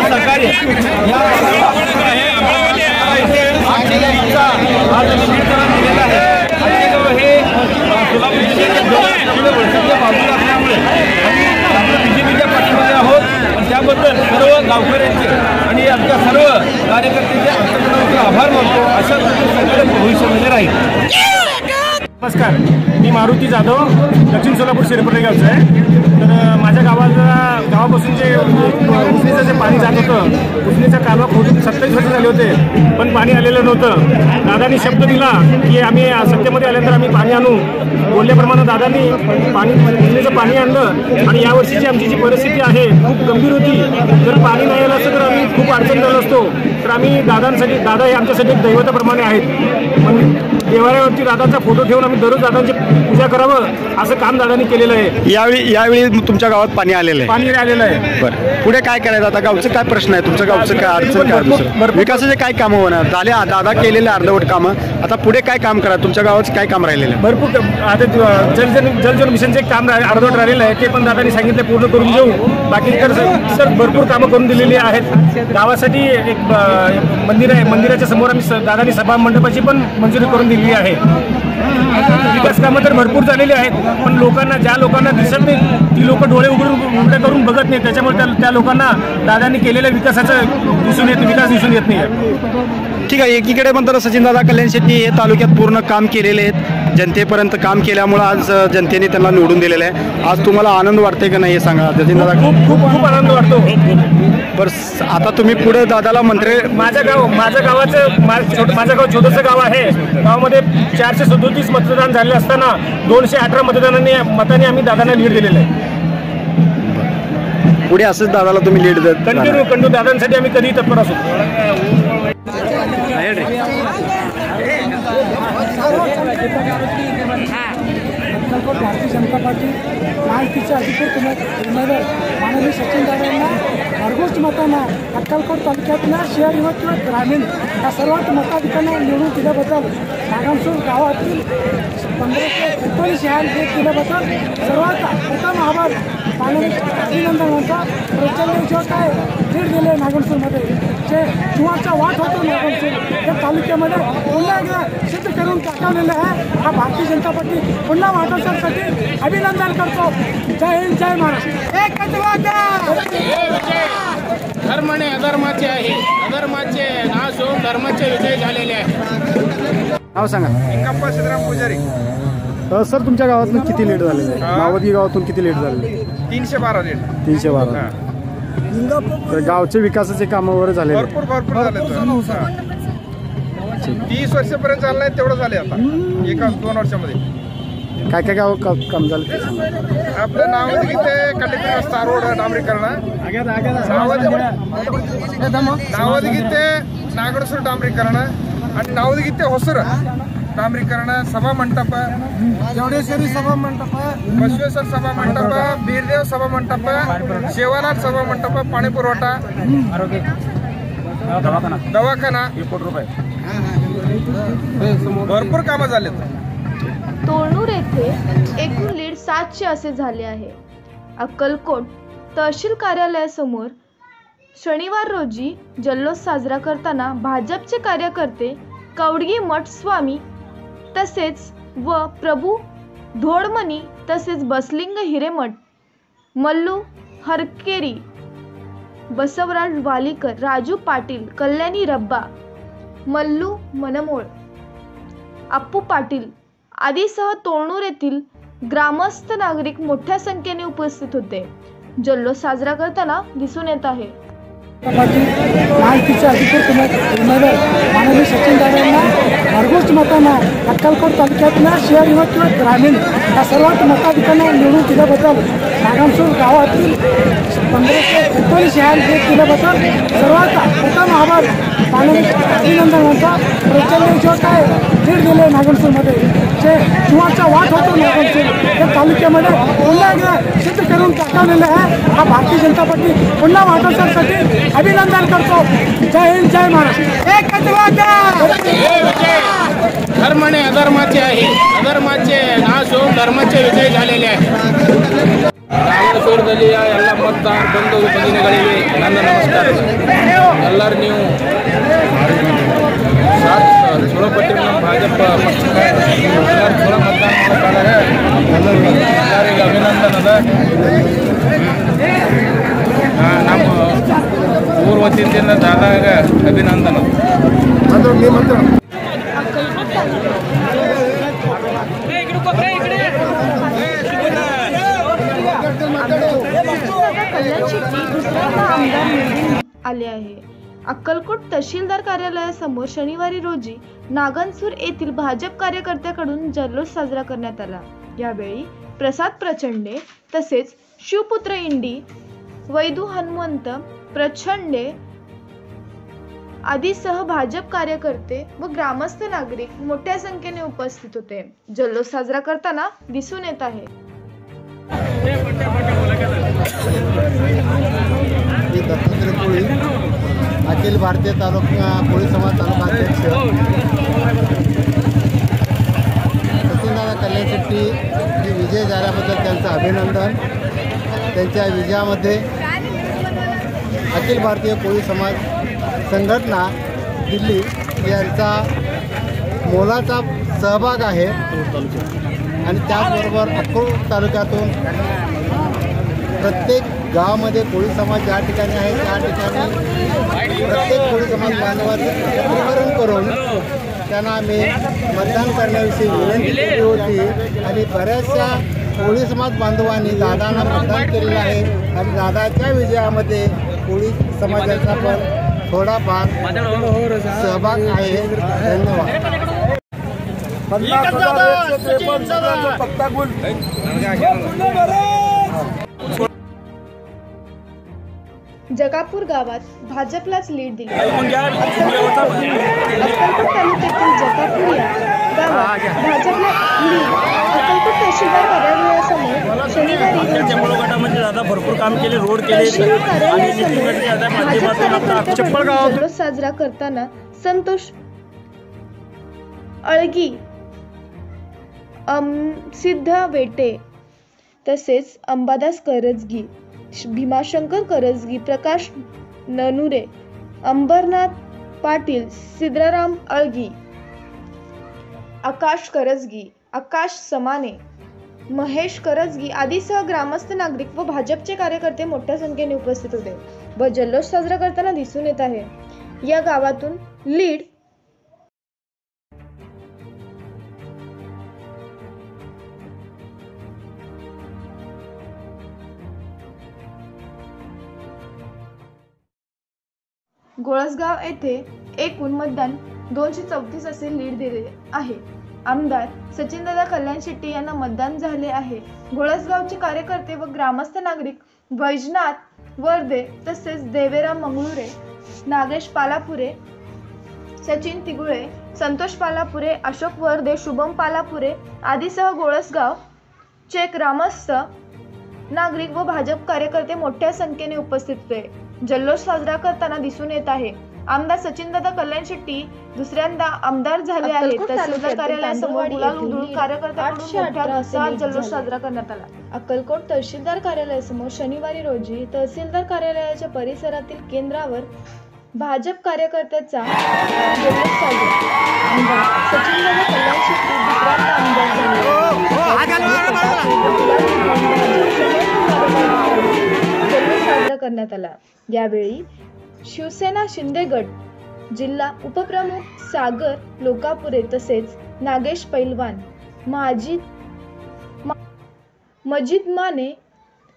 सरकारी दिलेला आहे। हे सोलापूर वर्षाच्या बाजूला असल्यामुळे आम्ही बीजेपीच्या पाठीमागे आहोत। त्याबद्दल सर्व गावकऱ्यांचे आणि आमच्या सर्व कार्यकर्त्यांचे आमच्याकडे आभार मानतो। अशा सगळे भविष्यामध्ये राहील। नमस्कार, मी मारुती जाधव, दक्षिण सोलापूर शिरपल्ली गावचं आहे। तर माझ्या गावापासून जे उसनीचं जे पाणी जात होतं, उसनीचा कालवा खोदून 27 वर्ष झाले होते पण पाणी आलेलं नव्हतं। दादांनी शब्द दिला की आम्ही सत्तेमध्ये आल्यानंतर आम्ही पाणी आणू, बोलल्याप्रमाणे दादांनी उसनीचं पाणी आणलं। आणि यावर्षीची आमची जी परिस्थिती आहे खूप गंभीर होती। जर पाणी नाही आलं असतं तर आम्ही खूप अडचण झालो असतो। तर आम्ही दादा हे आमच्यासाठी एक दैवताप्रमाणे आहेत। पण देवाऱ्यावरती दादाचा फोटो ठेवून आम्ही दररोज दादांची पूजा करावं असं काम दादांनी केलेलं आहे। यावेळी तुमच्या गावात पाणी आलेलं आहे? पाणी आलेलं आहे। बरं, पुढे काय करायचं आता? गावचं काय प्रश्न आहे? तुमच्या गावचं काय अडचण काय? दुसरं विकासाचे काय कामं होणार? झाले दादा केलेले अर्धवट कामं, आता पुढे काय काम करा? तुमच्या गावाचं काय काम राहिलेलं आहे? भरपूर आता जलजीवन मिशनचे काम अर्धवट राहिलेलं आहे, ते पण दादांनी सांगितलं पूर्ण करून घेऊ। बाकी सर भरपूर कामं करून दिलेली आहेत। गावासाठी एक मंदिर आहे, मंदिराच्या समोर आम्ही दादांनी सभा मंडपाची पण मंजुरी करून दिलेली आहे। विकास कामं तर भरपूर झालेली आहेत पण ज्या लोकांना दिसत नाही ती लोक डोळे उघडे करून बघत नाही, त्याच्यामुळे त्या लोकांना दादांनी केलेल्या विकास दिसून येत नाही। ठीक आहे, एकीकडे म्हणतात सचिनदादा कल्याण शेट्टी हे तालुक्यात पूर्ण काम केलेले आहेत, जनतेपर्यंत काम केल्यामुळे आज जनतेने त्यांना निवडून दिलेलं आहे। आज तुम्हाला आनंद वाटतंय का नाही हे सांगा सचिनदादा? खूप आनंद वाटतो। बरं, आता तुम्ही पुढे दादाला मंत्री माझं गाव छोटंसं गाव आहे। गावामध्ये 437 मतदान झाले असताना 218 मतांनी आम्ही दादांना लीड दिलेलं आहे। पुढे असंच दादाला तुम्ही लीड देत कंटिन्यू दादांसाठी आम्ही कधीही तत्पर असू। भारतीय जनता पार्टी महायुतीचे अधिकृत उमेदवार माननीय सचिनदादा यांना भरघोस मतांना अक्कलकोट तालुक्यातल्या शहरी किंवा ग्रामीण या सर्वात मताधिकाऱ्यांना निवडून दिल्याबद्दल नागामसूर गावातील 15 ते 19 हे केल्याबद्दल सर्वात प्रथम आभार माननीय अभिनंदन यांचा। प्रचंड जो काय लीड दिले नागामसूरमध्ये, जे जुवाचा वाट होतो नागामसूर या तालुक्यामध्ये पुन्हा एकदा सिद्ध करून टाकलेलं आहे। हा भारतीय जनता पार्टी पुन्हा वाटचालीसाठी अभिनंदन करतो। जय हिंद, जय महाराष्ट्र। एकच वादा, धर्म आणि अधर्माचे आहे, अधर्माचे नाश होऊन धर्माचे विजय झालेले आहे। नाव सांगा? इंकप्पा सिद्धराम पुजारी। सर, तुमच्या गावातून किती लीड झालेलं आहे? मावदी गावातून किती लीड झालेले? 312 लीड। 312। तर गावचे विकासाचे कामं वगैरे झाले? भरपूर झाले। 30 वर्षापर्यंत झालं नाही तेवढं झाले आता 1-2 वर्षामध्ये। काय गाव काम झालं? आपलं नावदगी ते कलेक्टर रस्ता रोड डांबरीकरण, नावदगी ते नागडसूर डांबरीकरण आणि नावदगी ते होसर डांबरीकरण, सभा मंडप, जवडेश्वरी सभा मंडप, बसवेश्वर सभा मंडप, बीरदेव सभा मंडप, शेवालाल सभा मंडप, पाणी पुरवठा, दवाखाना, भरपूर कामं झालेत। तोरणापूर येथे एकूण लीड 700 असे झाले आहे। अक्कलकोट तहसील कार्यालयासमोर शनिवार रोजी जल्लोष साजरा करताना भाजपचे कार्यकर्ते कवडगी मठ स्वामी तसेच प्रभू धोडमणी तसेच बसलिंग हिरेमठ, मल्लू हरकेरी, बसवराज वालीकर, राजू पाटील, कल्याणी रब्बा, मल्लू मनमोळ, अप्पू पाटील आदीसह तोरणारे येथील ग्रामस्थ नागरिक मोठ्या संख्येने उपस्थित होते. जल्लोष साजरा करताना दिसून येत आहे. महायुतीचे अधिकृत उमेदवार माननीय सचिनदादांना भरघोस मतांना अक्कलकोट तालुक्यातल्या शहरी किंवा ग्रामीण या सर्वात मताधिकांना निवडून दिल्याबद्दल नागामसूर गावातील 1519 भेट दिल्याबद्दल सर्वात प्रथम आभार माननीय अभिनंदन यांचा. प्रचंड जो काय लीड दिले नागामसूरमध्ये जे जीवाचा वाट होतो नागामसूर या तालुक्यामध्ये पुन्हा एकदा सिद्ध करून टाकलेलं आहे. हा भारतीय जनता पार्टी पुन्हा वाटचालीसाठी अभिनंदन करतो. जय हिंद, जय महाराष्ट्र. धर्म आणि अधर्माचे आहे, अधर्माचे नाश होऊन धर्माचे विजय झालेले आहे. ನಾಗರಸೂರದಲ್ಲಿ ಎಲ್ಲ ಮತದಾರ ಬಂಧು ಭಗಿನಿಗಳಿಗೆ ನನ್ನ ನಮಸ್ಕಾರ. ಎಲ್ಲರೂ ನೀವು ಚುಳಪಟ್ಟಿ ನಮ್ಮ ಭಾಜಪ ಪಕ್ಷಕ್ಕೆ ಎಲ್ಲರೂ ಚುಳ ಮತದಾನ ಮಾಡೋಕ್ಕಾಗ ಎಲ್ಲರಿಗೆ ಅಭಿನಂದನ ಅದ. ನಮ್ಮ ಊರ ವತಿಯಿಂದ ದಾದಾಗ ಅಭಿನಂದನ. आले आहे. अक्कलकोट तहसीलदार कार्यालयासमोर शनिवारी रोजी नागनसूर येथील भाजप कार्यकर्त्याकडून जल्लोष साजरा करण्यात आला. यावेळी प्रसाद प्रचंडे तसेच शिवपुत्र इंडी, वैदू हनुमंत प्रचंडे आदीसह भाजप कार्यकर्ते व ग्रामस्थ नागरिक मोठ्या संख्येने उपस्थित होते. जल्लोष साजरा करताना दिसून येत आहे. दत्तात्रय कोळी, अखिल भारतीय तालुका कोळी समाज तालुका अध्यक्ष, सचिनदादा कल्याण शेट्टी हे विजय झाल्याबद्दल त्यांचं अभिनंदन. त्यांच्या विजयामध्ये अखिल भारतीय कोळी समाज संघटना दिल्ली यांचा मोलाचा सहभाग आहे आणि त्याचबरोबर अक्कलकोट तालुक्यातून प्रत्येक गावामध्ये कोळी समाज ज्या ठिकाणी आहे त्या ठिकाणी प्रत्येक कोळी समाज बांधवांचं एकत्रीकरण करून त्यांना आम्ही मतदान करण्याविषयी विनंती केली होती आणि बऱ्याचशा कोळी समाज बांधवांनी दादांना मतदान केलेलं आहे आणि दादाच्या विजयामध्ये कोळी समाजाचा पण थोडाफार सहभाग आहे. धन्यवाद. जगापूर गावात भाजपलाच लीड दिली. अक्कलकोट तालुक्यातील जगापूर या गावात भाजपला लीड. अक्कलकोट तहसीलदार कार्यालयासमोर शनिवारी दादा भरपूर काम केले, रोड केले. जल्लोष साजरा करताना संतोष अळगी, सिद्ध वेटे तसेच अंबादास करजगी, भीमाशंकर करजगी, प्रकाश ननुरे, अंबरनाथ पाटील, सिद्धराम अळगी, आकाश करजगी, आकाश समाने, महेश करजगी आदीसह ग्रामस्थ नागरिक व भाजपचे कार्यकर्ते मोठ्या संख्येने उपस्थित होते व जल्लोष साजरा करताना दिसून येत आहे. या गावातून लीड गोळसगाव येथे एकूण मतदान 234 असे लीड दिले आहे. आमदार सचिनदादा कल्याण शेट्टी यांना मतदान झाले आहे. गोळसगावचे कार्यकर्ते व ग्रामस्थ नागरिक वैजनाथ वर्दे तसेच देवेराम मंगळुरे, नागेश पालापुरे, सचिन तिगुळे, संतोष पालापुरे, अशोक वर्दे, शुभम पालापुरे आदीसह गोळसगाव चे ग्रामस्थ नागरिक व भाजप कार्यकर्ते मोठ्या संख्येने उपस्थित होते. जल्लोष साजरा करताना दिसून येत आहे. आमदार सचिनदादा कल्याण शेट्टी दुसऱ्यांदा आमदार झाले आहेत. तहसीलदार कार्यालयासमोर गुलाल उधळून कार्यकर्त्यांकडून मोठ्या उत्साहात जल्लोष साजरा करण्यात आला. अक्कलकोट तहसीलदार कार्यालयासमोर शनिवारी रोजी तहसीलदार कार्यालयाच्या परिसरातील केंद्रावर भाजप कार्यकर्त्याचा जल्लोष साजरा. आमदार सचिनदादा कल्याण शेट्टी दुसऱ्यांदा आमदार झाले. करण्यात आला। यावेळी शिवसेना शिंदे गट जिल्हा उपप्रमुख सागर लोकापुरे तसेच नागेश पैलवान, मजिद माने,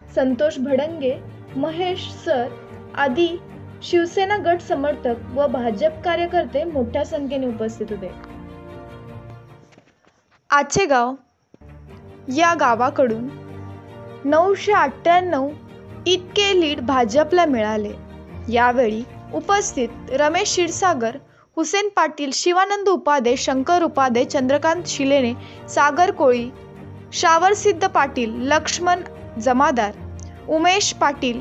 संतोष भडंगे, महेश सर आदी शिवसेना गट समर्थक व भाजप कार्यकर्ते मोठ्या संख्येने उपस्थित होते। आचेगाव या गावाकडून 998 इतके लीड भाजपला मिळाले। यावेळी उपस्थित रमेश क्षीरसागर, हुसेन पाटील, शिवानंद उपाध्ये, शंकर उपाध्ये, चंद्रकांत शिलेने, सागर कोळी, शावरसिद्ध पाटील, लक्ष्मण जमादार, उमेश पाटील,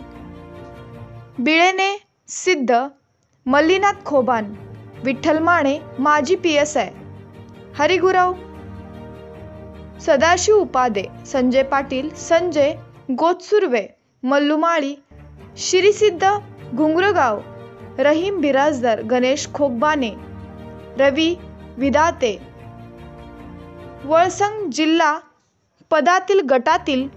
बिळेने सिद्ध, मल्लीनाथ खोबान, विठ्ठल माने, माजी PSI, हरिगुराव, सदाशिव उपाध्ये, संजय पाटील, संजय गोतसुर्वे, मल्लुमाळी, श्रीसिद्ध घुंगरगाव, रहीम बिराजदार, गणेश खोकबाने, रवी विदाते, वळसंग जिल्हा पदातील गटातील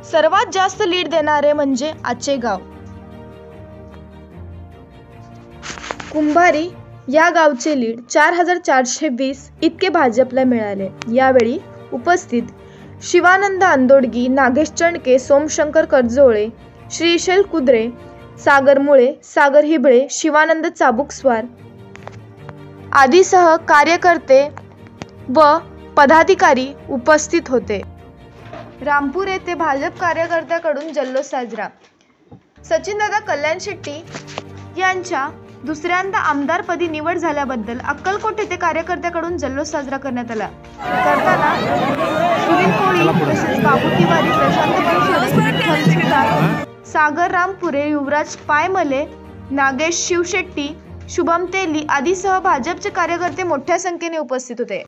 सर्वात जास्त लीड देणारे म्हणजे आचेगाव। कुंभारी या गावचे लीड 4420 इतके भाजपला मिळाले। यावेळी उपस्थित शिवानंद अंदोडगी, नागेश चणके, सोमशंकर करजोळे, श्रीशैल कुद्रे, सागर मुळे, सागर हिबळे, शिवानंद चाबुकस्वार आदीसह कार्यकर्ते व पदाधिकारी उपस्थित होते। रामपूर येथे भाजप कार्यकर्त्याकडून जल्लोष साजरा। सचिनदादा कल्याण शेट्टी यांच्या दुसऱ्यांदा आमदारपदी निवड झाल्याबद्दल अक्कलकोट येथे कार्यकर्त्याकडून जल्लोष साजरा करण्यात आला। करताना सुनील कोळी तसेच बाबू तिवारी, प्रशांत बनसोडे, सागर रामपुरे, युवराज पायमले, नागेश शिवशेट्टी, शुभम तेली आदीसह भाजपचे कार्यकर्ते मोठ्या संख्येने उपस्थित होते।